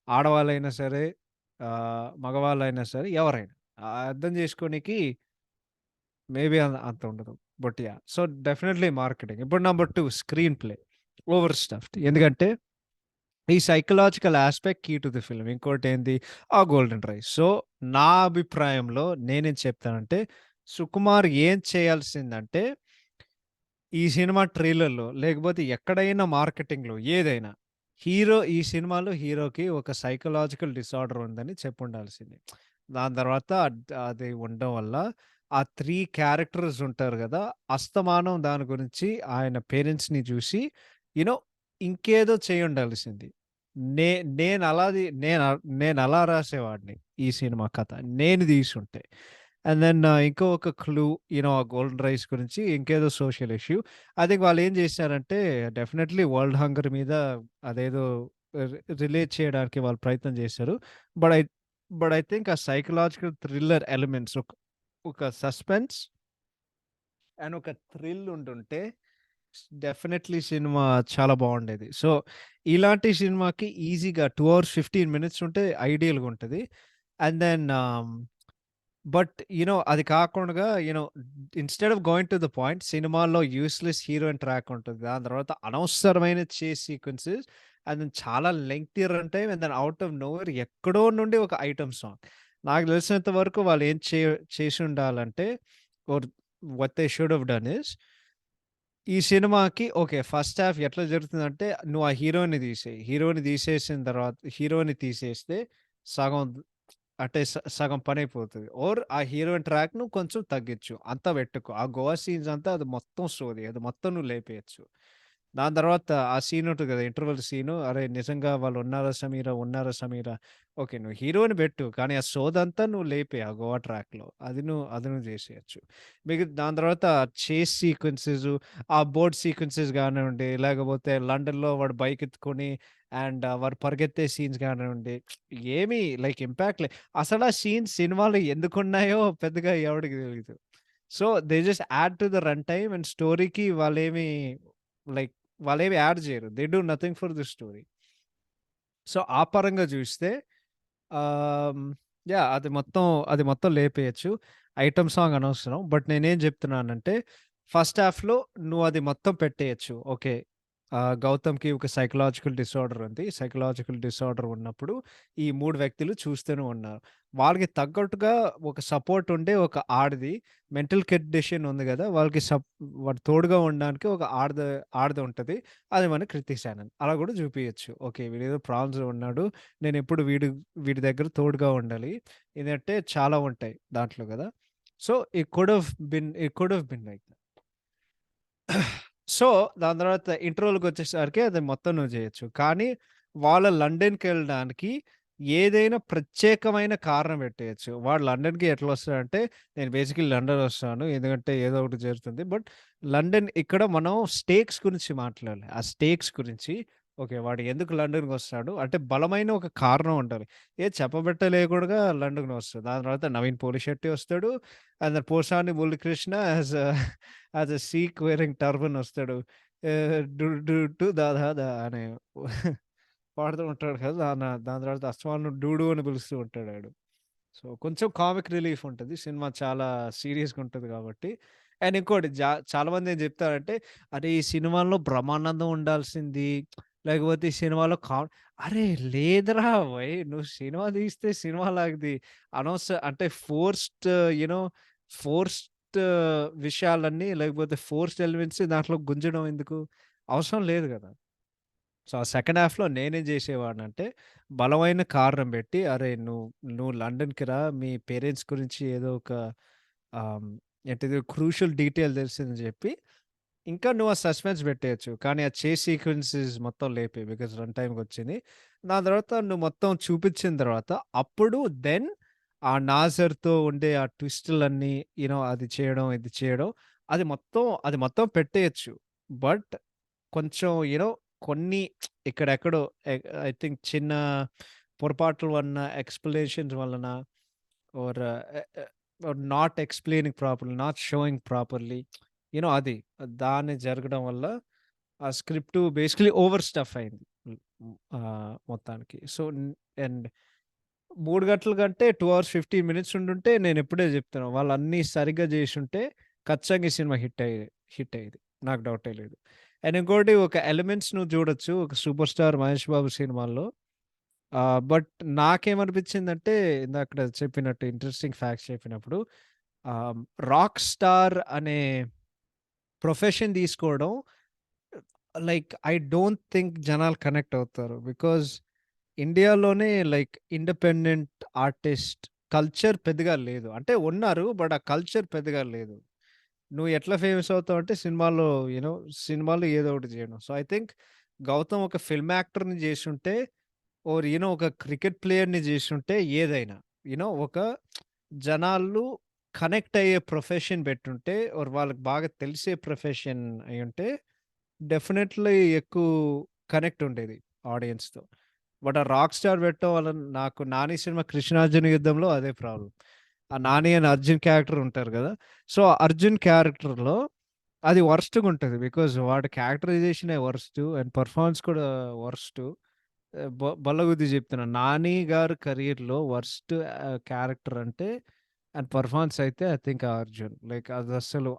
ఆడవాళ్ళైనా సరే, మగవాళ్ళైనా సరే, ఎవరైనా అర్థం చేసుకోనికి మేబీ అంత ఉండదు. But yeah! So, definitely marketing. ఇప్పుడు number 2 screenplay. Overstuffed. ఎందుకంటే ఈ psychological aspect key to the film. ఇంకోటేంది, ఆ గోల్డెన్ రైస్. సో, నా అభిప్రాయంలో నేనేం చెప్తానంటే, సుకుమార్ ఏం చేయాల్సిందంటే, ఈ సినిమా ట్రైలర్‌లో లేకపోతే ఎక్కడైనా మార్కెటింగ్‌లో ఏదైనా, ఈ సినిమాలో హీరోకి ఒక సైకలాజికల్ డిసార్డర్ ఉందని చెప్పుండాల్సింది. దాని తర్వాత అది ఉండడం వల్ల ఆ 3 క్యారెక్టర్స్ ఉంటారు గదా! అస్తమానం దాని గురించి ఆయన పేరెంట్స్‌ని చూసి యూ నో ఇంకేదో చేసుండాల్సింది. నే నేనలా రాసేవాడిని ఈ సినిమా కథ. నేను తీసుంటే. అండ్ దెన్ ఇంకొక క్లూ ఆ గోల్డెన్ రైస్ గురించి ఇంకేదో సోషల్ ఇష్యూ. ఐ థింక్ వాళ్ళేం జేశారంటే డెఫినైట్‌లీ వరల్డ్ హంగర్ మీద అదేదో రిలేట్ చేయడానికి వాళ్ళు ప్రయత్నం జేశారు. But I but I think ఆ సైకలాజికల్ థ్రిల్లర్ ఎలిమెంట్స్ ఒక సస్పెన్స్ అండ్ ఒక థ్రిల్ ఉండుంటే డెఫినైట్‌లీ సినిమా చాలా బావుండేది. సో, ఇలాంటి సినిమాకి ఈజీగా 2 అవర్స్ 15 మినిట్స్ ఉంటే ఐడియల్‌గా ఉంటది. అండ్ దెన్ బట్ అది కాకుండా instead of going to the point సినిమాలో యూజ్‌లెస్ హీరోయిన్ ట్రాక్ ఉంటది. దాని తర్వాత అనవసరమైన చేస్ సీక్వెన్సెస్ అండ్ దెన్ చాలా lengthy run time and then out of nowhere ఎక్కడో నుండి ఒక ఐటెమ్ సాంగ్. నాకు తెలిసినంత వరకు వాళ్ళు ఏం చేసుండాలంటే or what they should have done is ఈ సినిమాకి ఓకే. ఫస్ట్ హాఫ్ ఎట్లా జరుగుతుందంటే, నువ్వు ఆ హీరో‌ని తీసేయి. హీరో‌ని తీసేసిన తర్వాత హీరో‌ని తీసేస్తే సగం అంటే సగం పనైపోతది. ఆ హీరోయిన్ ట్రాక్‌ను కొంచెం తగ్గించు. అంతా పెట్టుకో. ఆ గోవా సీన్స్ అంతా అది మొత్తం సోది. అది మొత్తం నువ్వు లేపేయొచ్చు. దాని తర్వాత ఆ సీన్ ఉంటది కదా! Interval scene. అరే! నిజంగా వాళ్ళు ఉన్నారా సమీరా? ఉన్నారా సమీరా? ఓకే. నువ్వు హీరో‌ని పెట్టు. కానీ ఆ సోదంతా నువ్వు లేపేయి ఆ గోవా ట్రాక్‌లో. అది నువ్వు చేసేయొచ్చు. దాని తర్వాత చేస్ సీక్వెన్సెస్, ఆ బోట్ సీక్వెన్సెస్ గానివ్వండి, లేకపోతే లండన్‌లో వాడు బైక్ ఎత్తుకొని వాడు పరిగెత్తే సీన్స్ గానివ్వండి, ఏమి లైక్ ఇంపాక్ట్ అసలా సీన్స్ సినిమాలో ఎందుకున్నాయో పెద్దగా ఎవడికి తెలీదు. So, they just add to the run time and స్టోరీకి లైక్ వాళ్ళేమి యాడ్ జేయరు. They do nothing for the story. So, ఆ పరంగా జూస్తే ఆహ్, యాహ్! అది మొత్తం లేపేయొచ్చు. ఐటెమ్ సాంగ్ అనవసరం. బట్ నేనేం జెప్తున్నానంటే, ఫస్ట్ హాఫ్‌లో నువ్వది మొత్తం పెట్టేయొచ్చు. ఓకే. గౌతమ్‌కి ఒక సైకలాజికల్ డిసార్డర్ ఉంది. సైకలాజికల్ డిసార్డర్ ఉన్నప్పుడు ఈ 3 వ్యక్తులు చూస్తూనే ఉన్నారు. వాళ్ళకి తగ్గట్టుగా ఒక సపోర్ట్ ఉండే ఒక ఆడది మెంటల్ కండిషన్ ఉంది గదా! వాడు తోడుగా ఉండడానికి ఒక ఆడదుంటది. అది మన కృతిక్ సేనన్. అలా గూడా జూపియొచ్చు. ఓకే. వీడేదో ప్రాబ్లమ్స్‌లో ఉన్నాడు. నేనెప్పుడు వీడి దగ్గర తోడుగా ఉండాలి. ఇదంటే చాలా ఉంటాయి దాంట్లో గదా! So, it could have been like that. So, దాని తర్వాత ఇంటర్వల్‌కొచ్చేసరికి అది మొత్తం నువ్వు జేయొచ్చు. కానీ వాళ్ళు లండన్‌కెళ్ళడానికి ఏదైనా ప్రత్యేకమైన కారణం పెట్టేయొచ్చు. వాడు లండన్‌కి ఎట్లొస్తాడంటే, నేను బేసికల్లీ లండన్ వస్తాను. ఎందుకంటే ఏదో ఒకటి జరుగుతుంది. బట్ లండన్ ఇక్కడ మనం స్టేక్స్ గురించి మాట్లాడాలి. ఆ స్టేక్స్ గురించి ఓకే. వాడు ఎందుకు లండన్‌కొస్తాడు? అంటే బలమైన ఒక కారణం ఉండాలి. చెప్పబెట్టలేకుండా లండన్‌కొస్తాడు. దాని తర్వాత నవీన్ పోలిశెట్టి వస్తాడు. And then Posani Muralikrishna as a Sikh wearing turban వస్తాడు. డు డు డు దా దా దా అని పాడుతూ ఉంటాడు కదా! దాని తర్వాత అస్తమానం డూడు అని పిలుస్తూ ఉంటాడాడు. సో, కొంచెం కామిక్ రిలీఫ్ ఉంటది. సినిమా చాలా సీరియస్‌గా ఉంటది కాబట్టి. అండ్ ఇంకోటి చాలా మంది ఏం చెప్తారంటే, "అరే! ఈ సినిమాలో బ్రహ్మానందం ఉండాల్సింది. లేకపోతే ఈ సినిమాలో అరే! లేదురా భయ్! నువ్వు సినిమా తీస్తే సినిమాలాగా అంటే యూ నో ఫోర్స్డ్ విషయాలన్నీ లేకపోతే ఫోర్స్డ్ ఎలిమెంట్స్ దాంట్లో గుంజడం ఎందుకు? అవసరం లేదు గదా!" సో, ఆ సెకండ్ హాఫ్‌లో నేనేం జేసేవాడినంటే, బలమైన కారణం బెట్టి, "అరేయ్! నువ్వు లండన్‌కి రా. మీ పేరెంట్స్ గురించి ఏదో ఒక ఆహ్, ఏంటిది క్రూషియల్ డీటెయిల్ తెలిసిందని" జెప్పి, ఇంకా నువ్వు ఆ సస్పెన్స్ బెట్టేయొచ్చు. కానీ ఆ చేస్ సీక్వెన్సెస్ మొత్తం లేపేయి. Because run టైమ్‌కొచ్చింది. దాని తర్వాత నువ్వు మొత్తం చూపిచ్చిన తర్వాత, అప్పుడు ఆ నాజర్‌తో ఉండే ఆ ట్విస్టులన్నీ అది చేయడం, ఇది చేయడం, అది మొత్తం పెట్టేయొచ్చు. బట్ కొంచెం కొన్ని ఇక్కడెక్కడో ఐ థింక్ చిన్న పొరపాట్ల వలన, ఎక్స్‌ప్లనేషన్స్ వలన or not explaining properly, not showing properly అది. దాన్ని జరగడం వల్ల ఆ స్క్రిప్ట్ బేసికల్లీ ఓవర్ స్టఫ్ అయింది. మొత్తానికి. సో, అండ్ 3 గంటల కంటే 2 అవర్స్ 15 మినిట్స్ ఉండుంటే నేనెప్పుడే జెప్తున్నా. వాళ్ళన్నీ సరిగ్గా జేసుంటే ఖచ్చితంగా ఈ సినిమా హిట్ అయ్యేది. నాకు డౌటే లేదు. అండ్ ఇంకోటి ఒక ఎలిమెంట్స్ నువ్వు జూడొచ్చు. ఒక 'సూపర్ స్టార్ మహేష్ బాబు' సినిమాల్లో. బట్ నాకేమనిపించిందంటే ఇందాకడ చెప్పినట్టు ఇంట్రెస్టింగ్ ఫ్యాక్ట్స్ చెప్పినప్పుడు ఆహ్, రాక్ స్టార్ అనే ప్రొఫెషన్ తీసుకోవడం లైక్ ఐ డోంట్ థింక్ జనాలు కనెక్ట్ అవుతారు. బికాజ్ ఇండియాలోనే లైక్ ఇండిపెండెంట్ ఆర్టిస్ట్ కల్చర్ పెద్దగా లేదు. అంటే ఉన్నారు. బట్ ఆ కల్చర్ పెద్దగా లేదు. నువ్వు ఎట్లా ఫేమస్ అవుతావంటే సినిమాలో సినిమాలో ఏదో ఒకటి చేయడం. సో, ఐ థింక్ 'గౌతమ్' ఒక ఫిల్మ్ యాక్టర్‌ని జేసుంటే ఒక క్రికెట్ ప్లేయర్‌ని జేసుంటే ఏదైనా ఒక జనాలు కనెక్ట్ అయ్యే ప్రొఫెషన్ బెట్టుంటే వాళ్ళకి బాగా తెలిసే ప్రొఫెషన్ అయ్యుంటే డెఫినెట్‌లీ ఎక్కువ కనెక్ట్ ఉండేది ఆడియన్స్‌తో. బట్ ఆ 'రాక్ స్టార్' పెట్టడం వల్ల నాకు 'నాని' సినిమా 'కృష్ణార్జున యుద్ధంలో' అదే ప్రాబ్లమ్. ఆ 'నాని' అని అర్జున్ క్యారెక్టర్ ఉంటారు గదా! సో, అర్జున్ క్యారెక్టర్‌లో అది వరస్ట్‌గుంటది. బికాజ్ వాడి క్యారెక్టరైజేషనే వరస్టు అండ్ పెర్ఫార్మన్స్ కూడా వరస్టు. బల్లగుద్ది చెప్తున్నా. 'నాని' గారి కెరియర్‌లో వరస్ట్ క్యారెక్టర్ అంటే అండ్ పెర్ఫార్మన్స్ అయితే ఐ థింక్ 'అర్జున్.' లైక్ అదసలు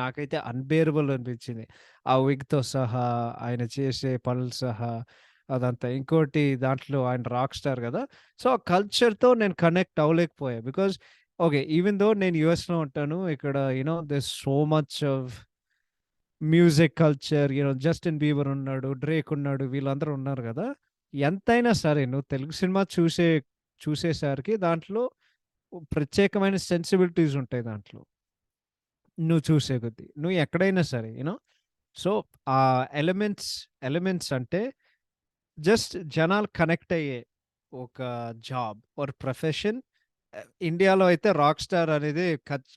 నాకైతే అన్‌బేరబుల్ అనిపించింది. ఆ విగ్‌తో సహా, ఆయన చేసే పనులు సహా అదంతా. ఇంకోటి దాంట్లో ఆయన రాక్ స్టార్ గదా! సో, ఆ కల్చర్‌తో నేను కనెక్ట్ అవ్వలేకపోయా. Because okay. ఈవెన్ థో నేను యూఎస్‌లో ఉంటాను. ఇక్కడ there's so much of music culture 'Justin Bieber' ఉన్నాడు, 'డ్రేక్' ఉన్నాడు, వీళ్ళందరూ ఉన్నారు గదా! ఎంతైనా సరే నువ్వు తెలుగు సినిమా చూసేసరికి దాంట్లో ప్రత్యేకమైన సెన్సిబిలిటీస్ ఉంటాయి దాంట్లో. నువ్వు చూసే కొద్దీ. నువ్వు ఎక్కడైనా సరే సో, ఆ ఎలిమెంట్స్ అంటే జస్ట్ జనాలు కనెక్ట్ అయ్యే ఒక జాబ్ ఆర్ ప్రొఫెషన్. ఇండియాలో అయితే 'రాక్ స్టార్' అనేది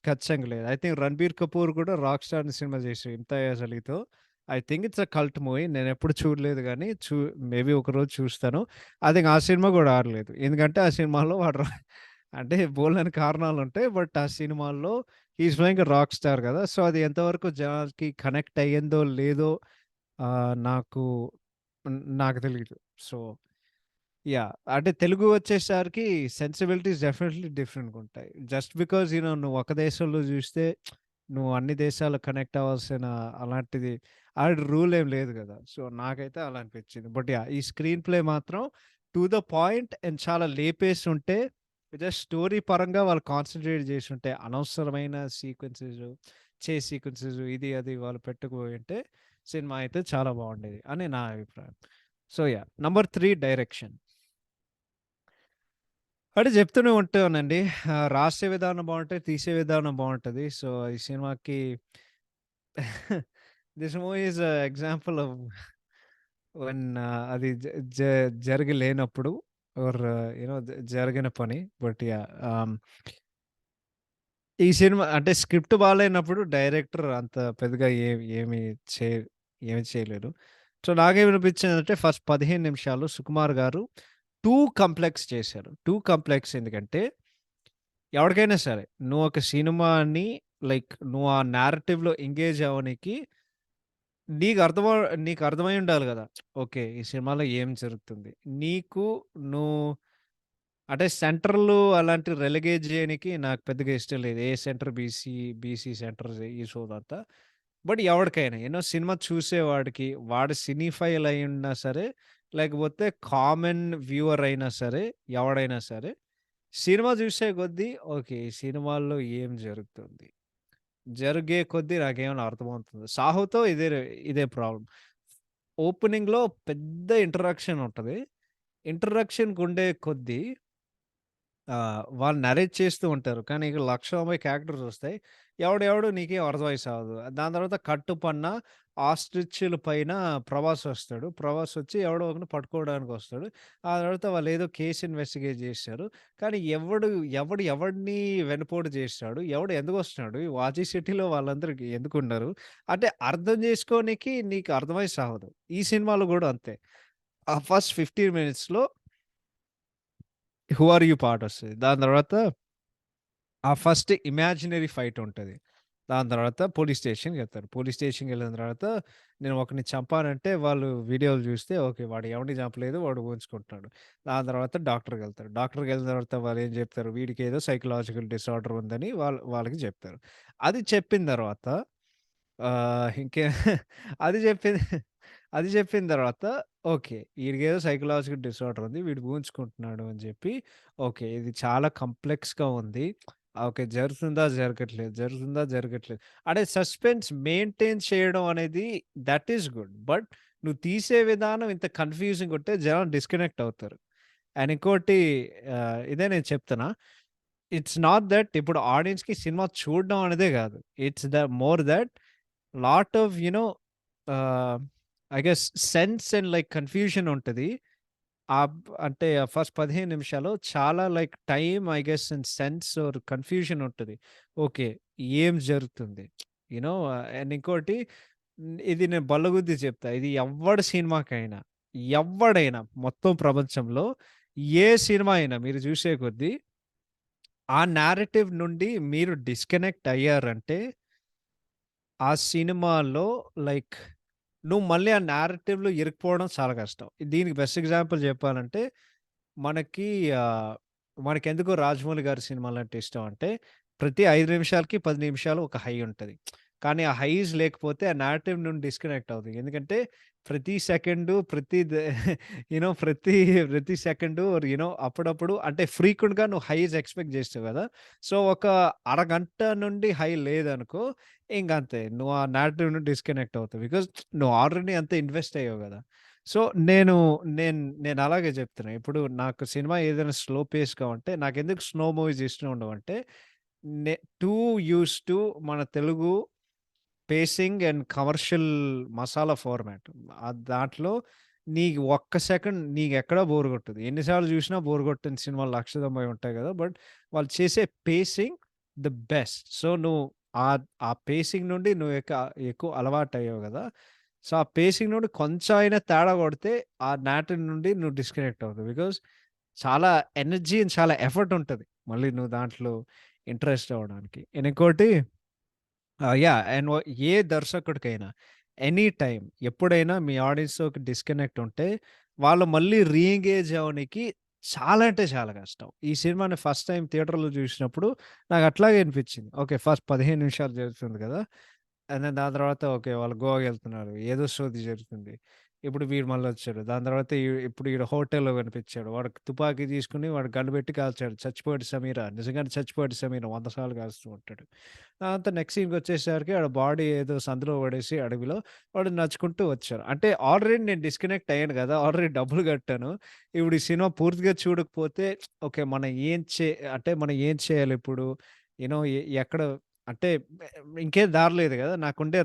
ఖచ్చితంగా లేదు. ఐ థింక్ 'రణబీర్ కపూర్' కూడా 'రాక్ స్టార్' అనే సినిమా చేసాడు 'ఇమ్తియాజ్ అలీతో'. I think it's a cult movie. నేనెప్పుడు చూడలేదు గానీ, మేబీ ఒకరోజు చూస్తాను. ఐ థింక్ ఆ సినిమా కూడా ఆడలేదు. ఎందుకంటే ఆ సినిమాలో అంటే బోలెడన్ని కారణాలుంటాయి. బట్ ఆ సినిమాల్లో he is playing a rock star కదా! సో, అది ఎంతవరకు జనాలకి కనెక్ట్ అయ్యిందో లేదో నాకు నాకు తెలీదు. So yeah! అంటే తెలుగు వచ్చేసరికి సెన్సిబిలిటీస్ డెఫినెట్‌లీ డిఫరెంట్‌గుంటాయి. జస్ట్ బికాజ్ నువ్వు ఒక దేశంలో జూస్తే నువ్వు అన్ని దేశాలకు కనెక్ట్ అవ్వాల్సిన అలాంటిది రూల్ ఏం లేదు గదా! సో, నాకైతే అలా అనిపించింది. But yeah! ఈ స్క్రీన్ ప్లే మాత్రం టు ద పాయింట్ అండ్ చాలా లేపేసుంటే జస్ట్ స్టోరీ పరంగా వాళ్ళు కాన్సంట్రేట్ జేసుంటే అనవసరమైన సీక్వెన్సెస్ ఇది అది వాళ్ళు పెట్టకపోయుంటే సినిమా అయితే చాలా బాగుండేది అని నా అభిప్రాయం. So, yeah! Number 3 direction. అంటే చెప్తూనే ఉంటానండి. రాసే విధానం బావుంటది. తీసే విధానం బావుంటది. సో, ఈ సినిమాకి this movie is a example of when అది జరిగి లేనప్పుడు ఆర్ జరిగిన పని. But yeah! ఈ సినిమా అంటే స్క్రిప్ట్ బాలేనప్పుడు డైరెక్టర్ అంత పెద్దగా ఏమి చే ఏమి చేయలేరు. సో, నాకేమనిపించిందంటే ఫస్ట్ 15 నిమిషాలు సుకుమార్ గారు టూ కాంప్లెక్స్ చేశారు. టూ కాంప్లెక్స్ ఎందుకంటే ఎవరికైనా సరే నువ్వు ఒక సినిమాని లైక్ నువ్వు ఆ నేరేటివ్‌లో ఎంగేజ్ అవ్వనీకి నీకు అర్థమవ నీకు అర్థమై ఉండాలి గదా! ఓకే. ఈ సినిమాలో ఏం జరుగుతుంది? నీకు నువ్వు అంటే సెంటర్‌లు అలాంటి రెలెగేట్ జేయనీకి నాకు పెద్దగా ఇష్టం లేదు. ఏ సెంటర్ బీసీ సెంటర్ ఈ సోదంతా. బట్ ఎవడికైనా సినిమా చూసేవాడికి వాడు సినిఫైల్ అయ్యున్నా సరే, లేకపోతే కామన్ వ్యూవర్ అయినా సరే, ఎవడైనా సరే సినిమా చూసే కొద్దీ ఓకే. ఈ సినిమాల్లో ఏం జరుగుతుంది? జరిగే కొద్దీ నాకేమైనా అర్థమవుతుంది. 'సాహోతో' ఇదే ప్రాబ్లమ్. ఓపెనింగ్‌లో పెద్ద ఇంట్రడక్షన్ ఉంటది. ఇంట్రడక్షన్‌కుండే కొద్దీ వాళ్ళు నరేట్ చేస్తూ ఉంటారు. కానీ ఇక 1,00,000 క్యారెక్టర్స్ వస్తాయి. ఎవడెవడు నీకేం అర్థమై సావదు. దాని తర్వాత కట్టుపన్న ఆస్ట్రిచ్‌ల పైన ప్రభాస్ వస్తాడు. ప్రభాస్ వచ్చి ఎవడో ఒకడిని పట్టుకోవడానికొస్తాడు. ఆ తర్వాత వాళ్ళేదో కేస్ ఇన్వెస్టిగేట్ జేస్తారు. కానీ ఎవడిని వెన్నుపోటు జేస్తాడు? ఎవడు ఎందుకొస్తున్నాడు? ఈ 'వాచి సిటీలో' వాళ్ళందరూ ఎందుకున్నారు? అంటే అర్థం జేసుకోనికి నీకు అర్థమై సావదు. ఈ సినిమాలో గూడా అంతే. ఆ ఫస్ట్ 15 మినిట్స్‌లో 'హూ ఆర్ యూ' పాటొస్తది. దాని తర్వాత ఆ ఫస్ట్ ఇమాజినరీ ఫైట్ ఉంటది. దాని తర్వాత పోలీస్ స్టేషన్‌కెళ్తారు. పోలీస్ స్టేషన్‌కెళ్ళిన తర్వాత నేను ఒకడిని చంపానంటే వాళ్ళు వీడియోలు చూస్తే ఓకే. వాడు ఎవడిని చంపలేదు. వాడు ఊహించుకుంటున్నాడు. దాని తర్వాత డాక్టర్‌కెళ్తారు. డాక్టర్‌కెళ్ళిన తర్వాత వాళ్ళేం చెప్తారు? వీడికేదో సైకలాజికల్ డిసార్డర్ ఉందని వాళ్ళకి చెప్తారు. అది చెప్పిన తర్వాత ఇంకే అది చెప్పింది అది చెప్పిన తర్వాత ఓకే. ఈడికేదో సైకలాజికల్ డిసార్డర్ ఉంది. వీడు ఊహించుకుంటున్నాడు అని చెప్పి ఓకే. ఇది చాలా కాంప్లెక్స్‌గా ఉంది. ఓకే. జరుగుతుందా? జరగట్లేదు. జరుగుతుందా? జరగట్లేదు. అంటే సస్పెన్స్ మెయింటైన్ చేయడం అనేది దట్ ఈస్ గుడ్. బట్ నువ్వు తీసే విధానం ఇంత కన్‌ఫ్యూజింగ్ ఉంటే జనం డిస్కనెక్ట్ అవుతారు. అండ్ ఇంకోటి ఇదే నేను చెప్తున్నా. ఇట్స్ నాట్ దట్ ఇప్పుడు ఆడియన్స్‌కి సినిమా చూడడం అనేదే గాదు. It's the more that lot of ah, I guess sense and like confusion ఉంటది. అంటే ఫస్ట్ 15 నిమిషాలు చాలా like time I guess and sense or confusion ఉంటది. ఓకే. ఏం జరుగుతుంది? అండ్ ఇంకోటి ఇది నేను బల్లగుద్ది చెప్తా. ఇది ఎవ్వడి సినిమాకైనా, ఎవ్వడైనా మొత్తం ప్రపంచంలో ఏ సినిమా అయినా మీరు చూసే కొద్దీ ఆ నేరేటివ్ నుండి మీరు డిస్కనెక్ట్ అయ్యారంటే ఆ సినిమాలో లైక్ నువ్వు మళ్ళీ ఆ నేరేటివ్‌లో ఇరుక్కుపోవడం చాలా కష్టం. దీనికి బెస్ట్ ఎగ్జాంపుల్ చెప్పాలంటే మనకి ఆహ్, మనకెందుకో 'రాజమౌళి' గారి సినిమాలంటే ఇష్టం అంటే, ప్రతి 5 నిమిషాలకి, 10 నిమిషాలు ఒక హై ఉంటది. కానీ ఆ హైస్ లేకపోతే ఆ నేరేటివ్ నుండి డిస్కనెక్ట్ అవుద్ది. ఎందుకంటే ప్రతి సెకండు, ప్రతి ద ప్రతి ప్రతి సెకండు అప్పుడప్పుడు అంటే ఫ్రీక్వెంట్‌గా నువ్వు హైస్ ఎక్స్‌పెక్ట్ చేస్తావు గదా! సో, ఒక అరగంట నుండి హై లేదనుకో ఇంకంతే. నువ్వు ఆ నేరేటివ్ నుండి డిస్కనెక్ట్ అవుతావు. బికాజ్ నువ్వు ఆల్రెడీ అంత ఇన్వెస్ట్ అయ్యావు గదా! సో, నేను అలాగే చెప్తున్నా. ఇప్పుడు నాకు సినిమా ఏదైనా స్లో పేస్‌గా ఉంటే నాకెందుకు స్లో మూవీస్ ఇష్టం ఉండవంటే, టూ యూజ్డ్ టు మన Telugu facing and commercial masala format. దాంట్లో నీకు ఒక్క సెకండ్ నీకెక్కడా బోర్ కొట్టదు. ఎన్ని సార్లు చూసినా బోర్ కొట్టని సినిమాలు 'లక్ష 90' ఉంటాయి కదా! బట్ వాళ్ళు చేసే పేసింగ్ ది బెస్ట్. సో, నువ్వు ఆ పేసింగ్ నుండి నువ్వు ఎక్కువ అలవాటయ్యావు గదా! సో, ఆ పేసింగ్ నుండి కొంచెం అయినా తేడా కొడితే ఆ నాటి నుండి నువ్వు డిస్కనెక్ట్ అవుతావు. బికాజ్ చాలా ఎనర్జీ అండ్ చాలా ఎఫర్ట్ ఉంటది. మళ్ళీ నువ్వు దాంట్లో ఇంట్రెస్ట్ అవ్వడానికి. అండ్ ఇంకోటి యాహ్! అండ్ ఏ దర్శకుడికైనా ఎనీ టైమ్ ఎప్పుడైనా మీ ఆడియన్స్‌తోకి డిస్కనెక్ట్ ఉంటే, వాళ్ళు మళ్ళీ రీఎంగేజ్ అవ్వనికి చాలా అంటే చాలా కష్టం. ఈ సినిమాని ఫస్ట్ టైమ్ థియేటర్‌లో చూసినప్పుడు నాకు అట్లాగే అనిపించింది. ఓకే. ఫస్ట్ 15 నిమిషాలు జరుగుతుంది కదా! అండ్ దెన్ దాని తర్వాత ఓకే. వాళ్ళు గోవాకెళ్తున్నారు. ఏదో సోది జరుగుతుంది. ఇప్పుడు వీడు మళ్ళొచ్చాడు. దాని తర్వాత ఇప్పుడు ఈడు హోటల్‌లో కనిపించాడు. వాడు తుపాకీ తీసుకొని వాడు గన్ను పెట్టి కాల్చాడు. చచ్చిపోయాడు సమీర. నిజంగానే చచ్చిపోయాడు సమీర 100 సార్లు కాలుస్తూ ఉంటాడు. నెక్స్ట్ సీన్‌కొచ్చేసరికి ఆడ బాడీ ఏదో సందులో పడేసి అడవిలో వాడు నడుచుకుంటూ వచ్చారు. అంటే ఆల్రెడీ నేను డిస్కనెక్ట్ అయ్యాను గదా! ఆల్రెడీ డబ్బులు కట్టాను. ఇప్పుడు ఈ సినిమా పూర్తిగా చూడకపోతే ఓకే. మనం ఏం చేయాలిప్పుడు? యూ నో ఎక్కడ అంటే ఇంకేం దారి లేదు గదా! నాకుండే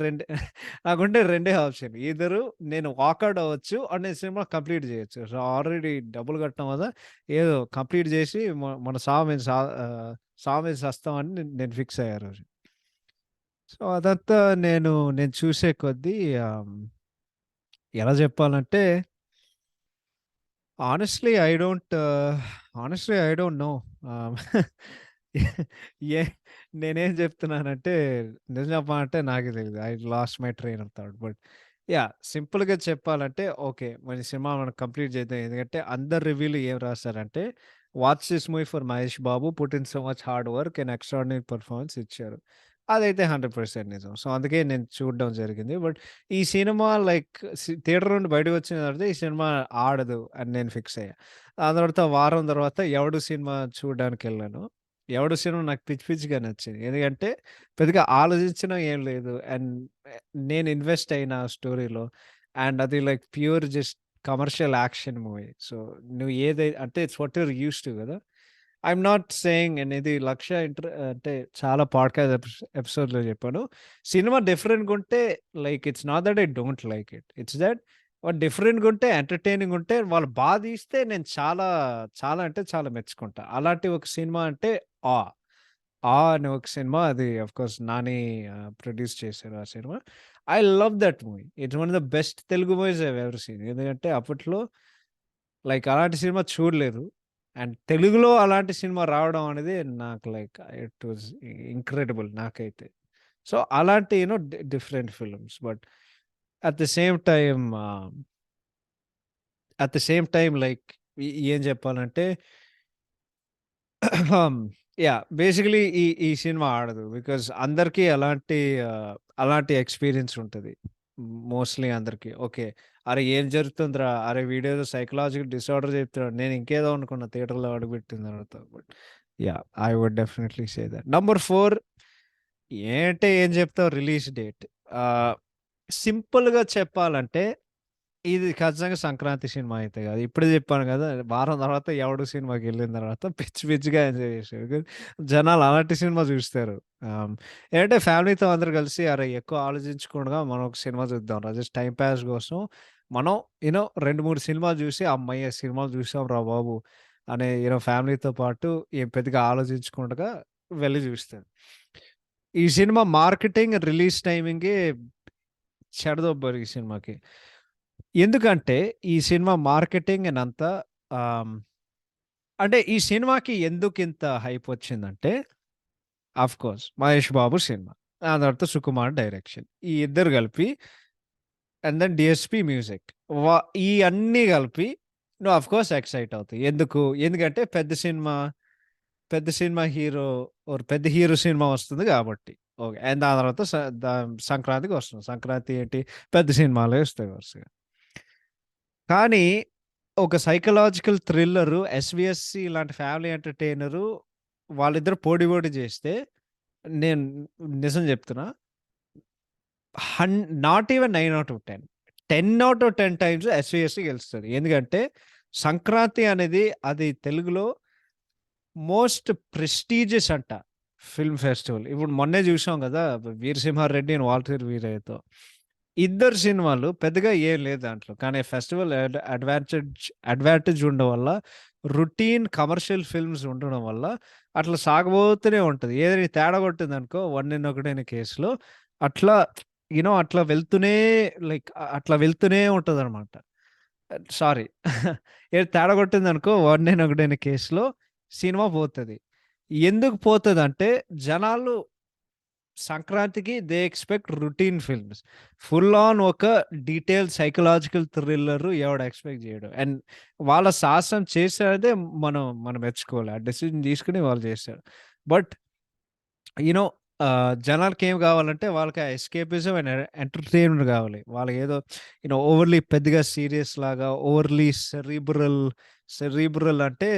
రెండే ఆప్షన్. ఈదరు నేను వాకౌట్ అవ్వచ్చు ఆర్ నేను సినిమా కంప్లీట్ జేయొచ్చు. సో, ఆల్రెడీ డబ్బులు కట్టాం గదా! ఏదో కంప్లీట్ జేసి మన సావు మీద సస్తామని నేను ఫిక్స్ అయ్యా ఆ రోజు. సో, అదంతా నేను చూసే కొద్దీ ఆహ్, ఎలా జెప్పాలంటే honestly I don't honestly I don't know. ఆహ్, ఏ నేనేం జెప్తున్నానంటే నిజం చెప్పాలంటే నాకే తెలీదు. I lost my train of thought. But yeah! సింపుల్‌గా చెప్పాలంటే ఓకే. మన సినిమా మనం కంప్లీట్ చేద్దాం. ఎందుకంటే అందరు రివ్యూలు ఏం రాసారంటే, watch this movie for Mahesh Babu put in so much hard work and extraordinary performance ఇచ్చారు. అదైతే 100% నిజం. సో, అందుకే నేను చూడడం జరిగింది. బట్ ఈ సినిమా లైక్ థియేటర్ నుండి బయటకొచ్చిన తర్వాత ఈ సినిమా ఆడదు అని నేను ఫిక్స్ అయ్యా. ఆ తర్వాత వారం తర్వాత 'ఎవడు' సినిమా చూడడానికెళ్ళాను. 'ఎవడు' సినిమా నాకు పిచ్చి పిచ్చిగా నచ్చింది. ఎందుకంటే పెద్దగా ఆలోచించడం ఏం లేదు. అండ్ నేను ఇన్వెస్ట్ అయిన ఆ స్టోరీలో. అండ్ అది like pure just commercial action movie. So, నువ్వు అంటే it's what you're used to గదా! ఐయామ్ నాట్ సేయింగ్ అనేది 'లక్ష్య' అంటే చాలా పాడ్‌కాస్ట్ ఎపిసోడ్‌లో చెప్పాను. సినిమా డిఫరెంట్‌గుంటే like it's not that I don't like it. It's that డిఫరెంట్‌గుంటే, ఎంటర్‌టైనింగ్ ఉంటే, వాళ్ళు తీస్తే నేను చాలా, చాలా అంటే చాలా మెచ్చుకుంటా. అలాంటి ఒక సినిమా అంటే 'ఆ.' 'ఆ' అనే ఒక సినిమా అది ఆఫ్‌కోర్స్ నాని ప్రొడ్యూస్ చేశారు ఆ cinema. I love that movie. It's one of the best Telugu movies I have ever seen. ఎందుకంటే అప్పట్లో లైక్ అలాంటి సినిమా చూడలేదు. అండ్ తెలుగులో అలాంటి సినిమా రావడం అనేది నాకు లైక్ ఇట్ వాస్ ఇంక్రెడిబుల్ నాకైతే. సో, అలాంటి different films. But at the same time like ఏం చెప్పాలంటే బేసికలీ ఈ సినిమా ఆడదు. బికాజ్ అందరికీ అలాంటి ఎక్స్‌పీరియన్స్ ఉంటది. మోస్ట్‌లీ అందరికి. ఓకే. అరె! ఏం జరుగుతుందిరా? అరె! వీడేదో సైకలాజికల్ డిసార్డర్ చెప్తున్నాడు. నేను ఇంకేదో అనుకున్నా థియేటర్‌లో అడుగుపెట్టిన తర్వాత. Yeah! I would definitely say that. Number 4 ఏంటే ఏం చెప్తావు రిలీజ్ డేట్. ఆహ్, సింపుల్‌గా చెప్పాలంటే ఇది ఖచ్చితంగా సంక్రాంతి సినిమా అయితే కాదు. ఇప్పుడే చెప్పాను కదా! వారం తర్వాత 'ఎవడు' సినిమాకెళ్ళిన తర్వాత పిచ్చి పిచ్చిగా ఎంజాయ్ చేశారు. జనాలు అలాంటి సినిమా చూస్తారు. ఆహ్, ఏంటంటే ఫ్యామిలీతో అందరూ కలిసి అరే! ఎక్కువ ఆలోచించకుండా మనం ఒక సినిమా చూద్దాంరా జస్ట్ టైమ్ పాస్ కోసం మనం 2, 3 సినిమాలు చూసి హమ్మయ్య! సినిమాలు చూసాంరా బాబు! అనే ఫ్యామిలీతో పాటు ఏం పెద్దగా ఆలోచించకుండా వెళ్లి చూస్తారు. ఈ సినిమా మార్కెటింగ్, రిలీజ్ టైమింగే చెడదొబ్బరు ఈ సినిమాకి. ఎందుకంటే ఈ సినిమా మార్కెటింగ్ అంతా ఆహ్, అంటే ఈ సినిమాకి ఎందుకింత హైప్ వచ్చిందంటే ఆఫ్‌కోర్స్ 'మహేష్ బాబు' సినిమా. ఆ తర్వాత 'సుకుమార్' డైరెక్షన్. ఈ ఇద్దరు కలిపి అండ్ దెన్ 'డీఎస్‌పీ మ్యూజిక్' వ ఈ అన్నీ కలిపి నువ్వు ఆఫ్‌కోర్స్ ఎక్సైట్ అవుతావు. ఎందుకు? ఎందుకంటే పెద్ద సినిమా హీరో పెద్ద హీరో సినిమా వస్తుంది కాబట్టి. ఓకే. అండ్ దాని తర్వాత సంక్రాంతికి వస్తుంది. సంక్రాంతి ఏంటి పెద్ద సినిమాలే వస్తాయి వరుసగా. కానీ ఒక సైకలాజికల్ థ్రిల్లరు 'ఎస్‌విఎస్‌సి' ఇలాంటి ఫ్యామిలీ ఎంటర్‌టైనరు వాళ్ళిద్దరూ పోటీ పోటీ చేస్తే నేను నిజం చెప్తున్నా. హన్ not even 9 out of 10. 10 out of 10 times 'SVSC' గెలుస్తది. ఎందుకంటే సంక్రాంతి అనేది అది తెలుగులో మోస్ట్ ప్రెస్టీజియస్ అంట ఫిల్మ్ ఫెస్టివల్. ఇప్పుడు మొన్నే చూసాం గదా! 'వీరసింహారెడ్డి' అండ్ 'వాల్తేరు వీరయ్యతో'. ఇద్దరు సినిమాలు పెద్దగా ఏం లేదు దాంట్లో. కానీ ఫెస్టివల్ అడ్వాంటేజ్ ఉండడం వల్ల, రొటీన్ కమర్షియల్ ఫిల్మ్స్ ఉండడం వల్ల అట్లా సాగబోతూనే ఉంటది. ఏదైనా తేడా కొట్టిందనుకో 'వన్ నిన్ ఒకడైన' కేస్‌లో అట్లా అట్లా వెళ్తూనే లైక్ అట్లా వెళ్తూనే ఉంటదనమాట. సారీ. ఏదో తేడా కొట్టిందనుకో 'వన్ నేను ఒకడైన' కేస్‌లో సినిమా పోతది. ఎందుకు పోతదంటే జనాలు సంక్రాంతికి they expect routine films. Full on ఒక డీటెయిల్డ్ సైకలాజికల్ థ్రిల్లర్ ఎవడు ఎక్స్‌పెక్ట్ చేయడు. అండ్ వాళ్ళ సాహసం చేశారదే మనం మెచ్చుకోవాలి. ఆ డెసిషన్ తీసుకొని వాళ్ళు చేశారు. బట్ యూ నో జనాలకేం గావాలంటే వాళ్ళకి ఆ ఎస్కేపిజం అండ్ ఎంటర్‌టైన్‌మెంట్ గావాలి. వాళ్ళకేదో ఓవర్‌లీ పెద్దగా సీరియస్ లాగా ఓవర్‌లీ సెరిబ్రల్ అంటే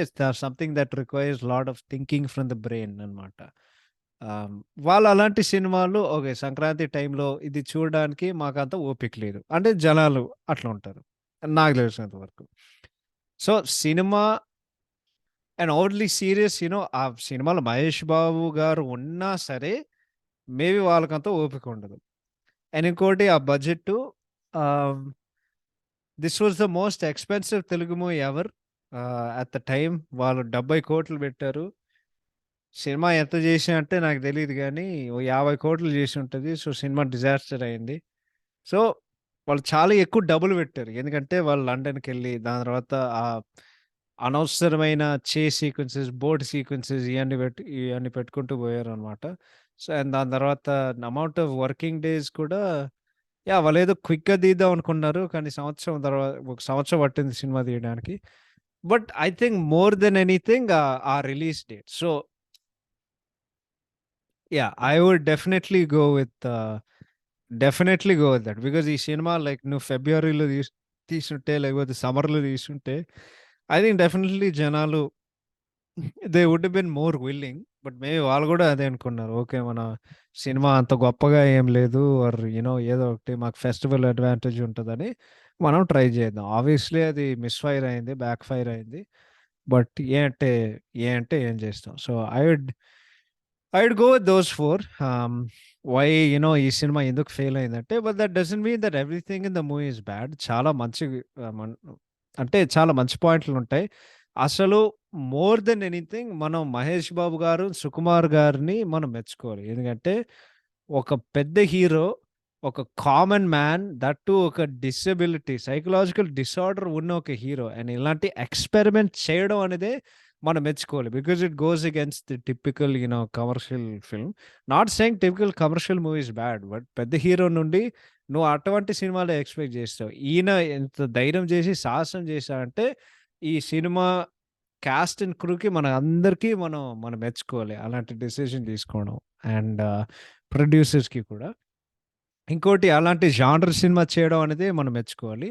something that requires lot of thinking from the brain అన్నమాట. ఆహ్, వాళ్ళు అలాంటి సినిమాలు ఓకే. సంక్రాంతి టైంలో ఇది చూడడానికి మాకంత ఓపిక లేదు. అంటే జనాలు అట్లా ఉంటారు. నాకు తెలిసినంత వరకు. So, cinema and overly serious ఆ సినిమాలో మహేష్ బాబు గారు ఉన్నా సరే మేబీ వాళ్ళకంత ఓపిక ఉండదు. అండ్ ఇంకోటి ఆ బడ్జెట్టు ఆహ్, this was the most expensive Telugu movie ever. At the time వాళ్ళు 70,00,00,000 పెట్టారు. సినిమా ఎంత చేశారంటే నాకు తెలీదు గానీ, ఓ 50,00,00,000 చేసుంటది. సో, సినిమా డిజాస్టర్ అయింది. సో, వాళ్ళు చాలా ఎక్కువ డబ్బులు పెట్టారు. ఎందుకంటే వాళ్ళు లండన్‌కెళ్ళి దాని తర్వాత అనవసరమైన సీక్వెన్సెస్, బోట్ సీక్వెన్సెస్ ఇయన్నీ పెట్టుకుంటూ పోయారనమాట. సో, అండ్ దాని తర్వాత అమౌంట్ ఆఫ్ వర్కింగ్ డేస్ కూడా వాళ్ళేదో క్విక్‌గా తీద్దాం అనుకున్నారు. కానీ ఒక సంవత్సరం పట్టింది సినిమా తీయడానికి. But I think more than anything ఆ release date. So, I would definitely go with that. Because ఈ సినిమా లైక్ నువ్వు ఫిబ్రవరిలో తీసుంటే లేకపోతే సమ్మర్‌లో తీసుంటే ఐ థింక్ డెఫినెట్‌లీ జనాలు they would been more willing. But maybe వాళ్ళు గూడా అదే అనుకున్నారు. ఓకే. మన సినిమా అంత గొప్పగా ఏం లేదు. ఏదో ఒకటి మాకు ఫెస్టివల్ అడ్వాంటేజ్ ఉంటదని మనం ట్రై చేద్దాం. ఆబ్వియస్‌లీ అది మిస్ ఫైర్ అయింది. బ్యాక్ ఫైర్ అయింది. బట్ ఏం చేస్తాం. So, I would go with those 4. Why ఈ సినిమా ఎందుకు ఫెయిల్ అయిందంటే but that doesn't mean that everything in the movie is bad. చాలా మంచి ఆహ్, మన్ అంటే చాలా మంచి పాయింట్లుంటాయి. అసలు మోర్ దెన్ ఎనీథింగ్ మనం 'మహేష్ బాబు' గారు, 'సుకుమార్' గారిని మనం మెచ్చుకోవాలి. ఎందుకంటే ఒక పెద్ద హీరో, ఒక కామన్ మ్యాన్ దట్ టూ ఒక సైకలాజికల్ డిసార్డర్ ఉన్న ఒక హీరో అండ్ ఇలాంటి ఎక్స్‌పెరిమెంట్ చేయడం అనేదే మనం మెచ్చుకోవాలి. Because it goes against the typical commercial film. Not saying typical commercial movie is bad. But పెద్ద హీరో నుండి నువ్వు అటువంటి సినిమాలే ఎక్స్‌పెక్ట్ చేస్తావు. ఈయన ఎంత ధైర్యం చేసి, సాహసం చేశాడంటే ఈ సినిమా కాస్ట్ అండ్ క్రూకి మన అందరికీ మనం మెచ్చుకోవాలి. అలాంటి డెసిషన్ తీసుకోవడం. అండ్ ప్రొడ్యూసర్స్‌కి కూడా. ఇంకోటి అలాంటి జానర్ సినిమా చేయడం అనేది మనం మెచ్చుకోవాలి.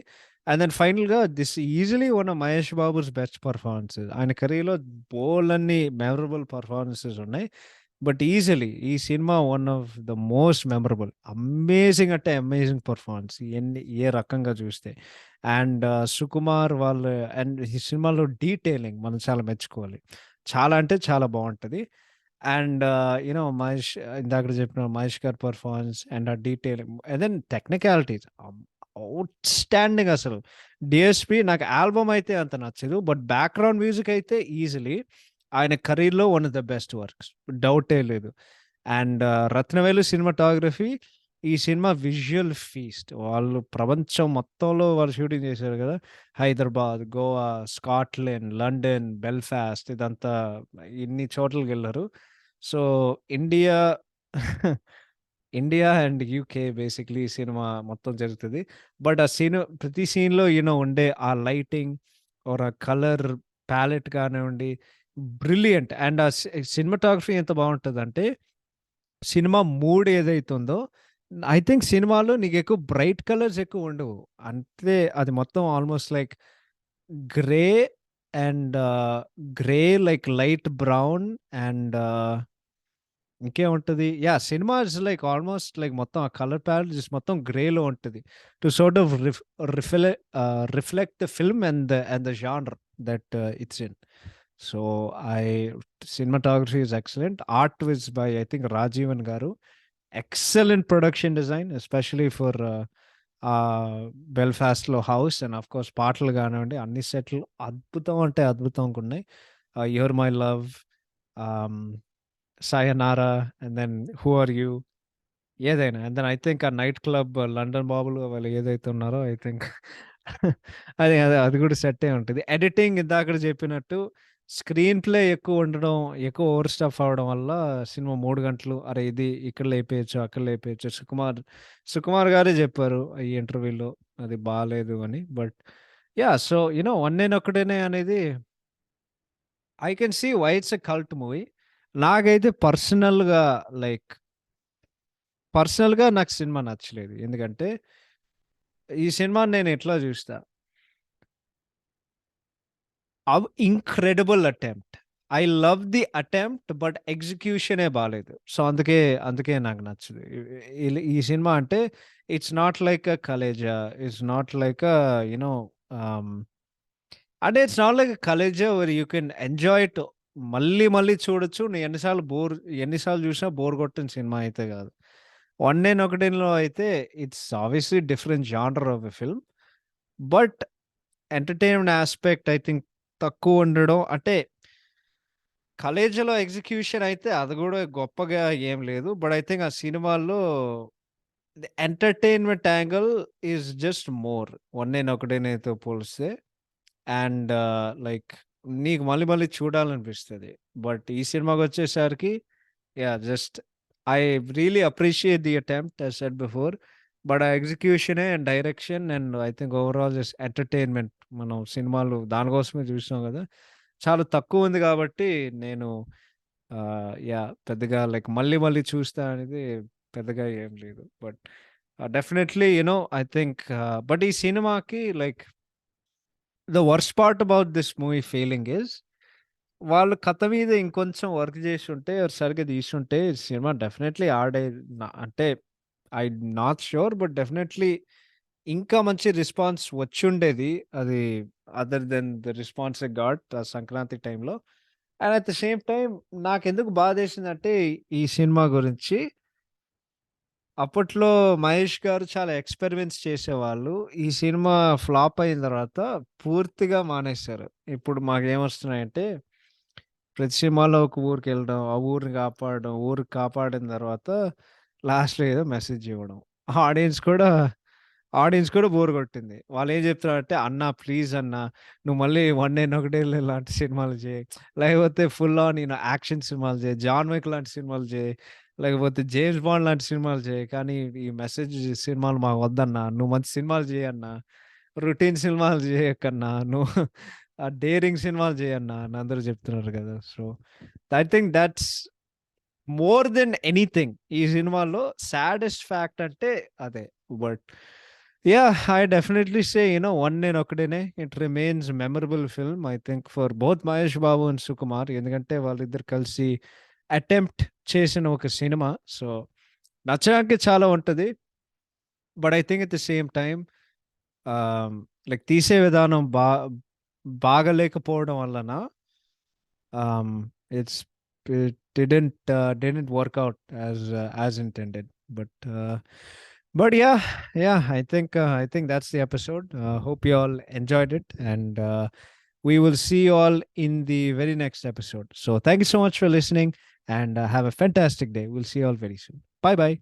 అండ్ దెన్ ఫైనల్‌గా this easily one of Mahesh Babu's best performances. ఆయన కెరియర్‌లో బోలెడన్ని మెమరబుల్ పెర్ఫార్మన్సెస్ ఉన్నాయి. బట్ ఈజిలీ ఈ cinema one of the most memorable. Amazing అంటే అమేజింగ్ పెర్ఫార్మన్స్. ఏ రకంగా చూస్తే. అండ్ సుకుమార్ వాళ్ళు అండ్ ఈ సినిమాలో డీటెయిలింగ్ మనం చాలా మెచ్చుకోవాలి. చాలా అంటే చాలా బావుంటది. అండ్ మహేష్ ఇందాకడ చెప్పిన మహేష్ గారి పెర్ఫార్మన్స్ అండ్ ఆ detailing and then technicalities outstanding అసలు. 'డీఎస్‌పీ' నాకు ఆల్బమ్ అయితే అంత నచ్చదు. బట్ బ్యాక్‌గ్రౌండ్ మ్యూజిక్ అయితే ఈజిలీ ఆయన కెరీర్‌లో one of the best works. డౌటే లేదు. అండ్ 'రత్నవేలు' సినిమాటోగ్రఫీ ఈ సినిమా విజువల్ ఫీస్ట్. వాళ్ళు ప్రపంచం మొత్తంలో వాళ్ళు షూటింగ్ చేశారు గదా! Hyderabad, Goa, Scotland, London, Belfast ఇదంతా ఇన్ని చోట్లకెళ్లారు. సో, India India and UK basically ఈ సినిమా మొత్తం జరుగుతది. బట్ ఆ ప్రతి సీన్‌లో ఉండే ఆ లైటింగ్ ఆర్ ఆ కలర్ ప్యాలెట్ కానివ్వండి, బ్రిలియంట్. అండ్ ఆ సినిమాటోగ్రఫీ ఎంత బావుంటదంటే, సినిమా మూడ్ ఏదైతే ఉందో, ఐ థింక్ సినిమాలో నీకెక్కువ బ్రైట్ కలర్స్ ఎక్కువుండవు. అంటే అది మొత్తం almost like grey and grey like light brown and ఇంకేముంటది? యాహ్! సినిమా ఇస్ లైక్ ఆల్‌మోస్ట్ లైక్ మొత్తం ఆ కలర్ ప్యాలెట్ జస్ట్ మొత్తం గ్రేలో ఉంటది. To sort of reflect the film and the genre that it's in. So, I cinematography is excellent. Art wise by I think Rajeevan garu. Excellent production design especially for బెల్‌ఫాస్ట్‌లో house and of course పాటలు గానివ్వండి, అన్ని సెట్‌లు అద్భుతం అంటే అద్భుతంగున్నాయి. 'Your my love', ah 'sayonara' and then 'who are you' ఏదైనా. And then I think ఆ night club 'London Babulu' వాళ్ళు ఏదైతే ఉన్నారో ఐ థింక్ అదే అది గూడా సెట్టే ఉంటది. ఎడిటింగ్ ఇందాకడ చెప్పినట్టు స్క్రీన్ ప్లే ఎక్కువ ఉండడం, ఎక్కువ ఓవర్ స్టఫ్ అవ్వడం వల్ల సినిమా 3 గంటలు అరే! ఇది ఇక్కడ లేపేయొచ్చు, అక్కడ లేపేయొచ్చు. సుకుమార్ గారే చెప్పారు ఈ ఇంటర్వ్యూలో అది బాలేదు అని. But yeah! సో, 'వన్ నేనొక్కడినే' అనేది I can see why it's a cult movie. నాకైతే లైక్ పర్సనల్‌గా నాకు సినిమా నచ్చలేదు. ఎందుకంటే, ఈ సినిమాని నేను ఎట్లా జూస్తా, incredible attempt. I love the attempt but ఎగ్జిక్యూషనే బాలేదు. సో, అందుకే నాకు నచ్చదు. ఈ సినిమా అంటే it's not like a 'Khaleja'. It's not like you know ah, అంటే it's not like a 'Khaleja' where you can enjoy it మళ్ళీ మళ్ళీ చూడొచ్చు. నువ్వు ఎన్ని సార్లు చూసినా బోర్ కొట్టని సినిమా అయితే గాదు. 'వన్ నేను ఒకటిలో' అయితే it's obviously different genre of a film. But entertainment aspect I think తక్కువుండడం అంటే 'కలేజా'లో ఎగ్జిక్యూషన్ అయితే అది గూడా గొప్పగా ఏం లేదు. బట్ ఐ థింక్ ఆ సినిమాలో the entertainment angle is just more 'one నేను ఒకటినే'తో పోలిస్తే. అండ్ లైక్ నీకు మళ్ళీ మళ్ళీ చూడాలనిపిస్తది. బట్ ఈ సినిమాకొచ్చేసరికి just I really appreciate the attempt as said before. But ఆ ఎగ్జిక్యూషనే and direction and I think overall just entertainment మనం సినిమాలు దానికోసమే చూసాం గదా! చాలా తక్కువుంది గాబట్టి నేను పెద్దగా లైక్ మళ్ళీ మళ్ళీ చూస్తా అనేది పెద్దగా ఏం లేదు. But definitely I think but ఈ సినిమాకి like the worst part about this movie failing is వాళ్ళు కథ మీద ఇంకొంచెం వర్క్ చేసుంటే, సరిగ్గా తీసుంటే సినిమా డెఫినైట్‌లీ అంటే I not sure but definitely ఇంకా మంచి రెస్పాన్స్ వచ్చుండేది. అది other than the response I got ఆ సంక్రాంతి టైమ్‌లో. And at the same time నాకెందుకు బాధేసిందంటే ఈ సినిమా గురించి అప్పట్లో 'మహేష్' గారు చాలా ఎక్స్‌పెరిమెంట్స్ చేసేవాళ్ళు. ఈ సినిమా ఫ్లాప్ అయిన తర్వాత పూర్తిగా మానేశారు. ఇప్పుడు మాకేమొస్తున్నాయంటే ప్రతి సినిమాలో ఒక ఊరికెళ్ళడం, ఆ ఊరిని కాపాడడం, ఊరికి కాపాడిన తర్వాత లాస్ట్‌లో ఏదో మెసేజ్ ఇవ్వడం. ఆడియన్స్ కూడా ఆడియన్స్ కూడా బోర్ కొట్టింది. వాళ్ళేం చెప్తున్నారంటే, "అన్న ప్లీజ్ అన్న నువ్వు మళ్ళీ 'వన్ నేను ఒకడే' లాంటి సినిమాలు చేయి. లేకపోతే ఫుల్ ఆన్ యాక్షన్ సినిమాలు చేయి. 'జాన్ విక్' లాంటి సినిమాలు చేయి. లేకపోతే 'జేమ్స్ బాండ్' లాంటి సినిమాలు చేయి. కానీ ఈ మెసేజ్ సినిమాలు మాకు వద్దన్న. నువ్వు మంచి సినిమాలు చేయన్న. రొటీన్ సినిమాలు చేయకన్నా. నువ్వు డేరింగ్ సినిమాలు చేయన్న" అని అందరూ చెప్తున్నారు కదా! So, I think thoughts more than anything ఈ సినిమాలో సాడెస్ట్ ఫ్యాక్ట్ అంటే అదే. But Yeah, I definitely say, One నేను ఒకడేనే. It remains memorable film, I think, for both Mahesh Babu and Sukumar. ఎందుకంటే వాళ్ళిద్దరు కలిసి అటెంప్ట్ చేసిన ఒక సినిమా. సో నచ్చడానికి చాలా ఉంటది. But I think at the same time like తీసే విధానం బాగలేకపోవడం వలన it's it didn't work out as intended. But yeah, I think that's the episode. Hope you all enjoyed it, and we will see you all in the very next episode. So thank you so much for listening, and have a fantastic day. We'll see you all very soon. Bye bye.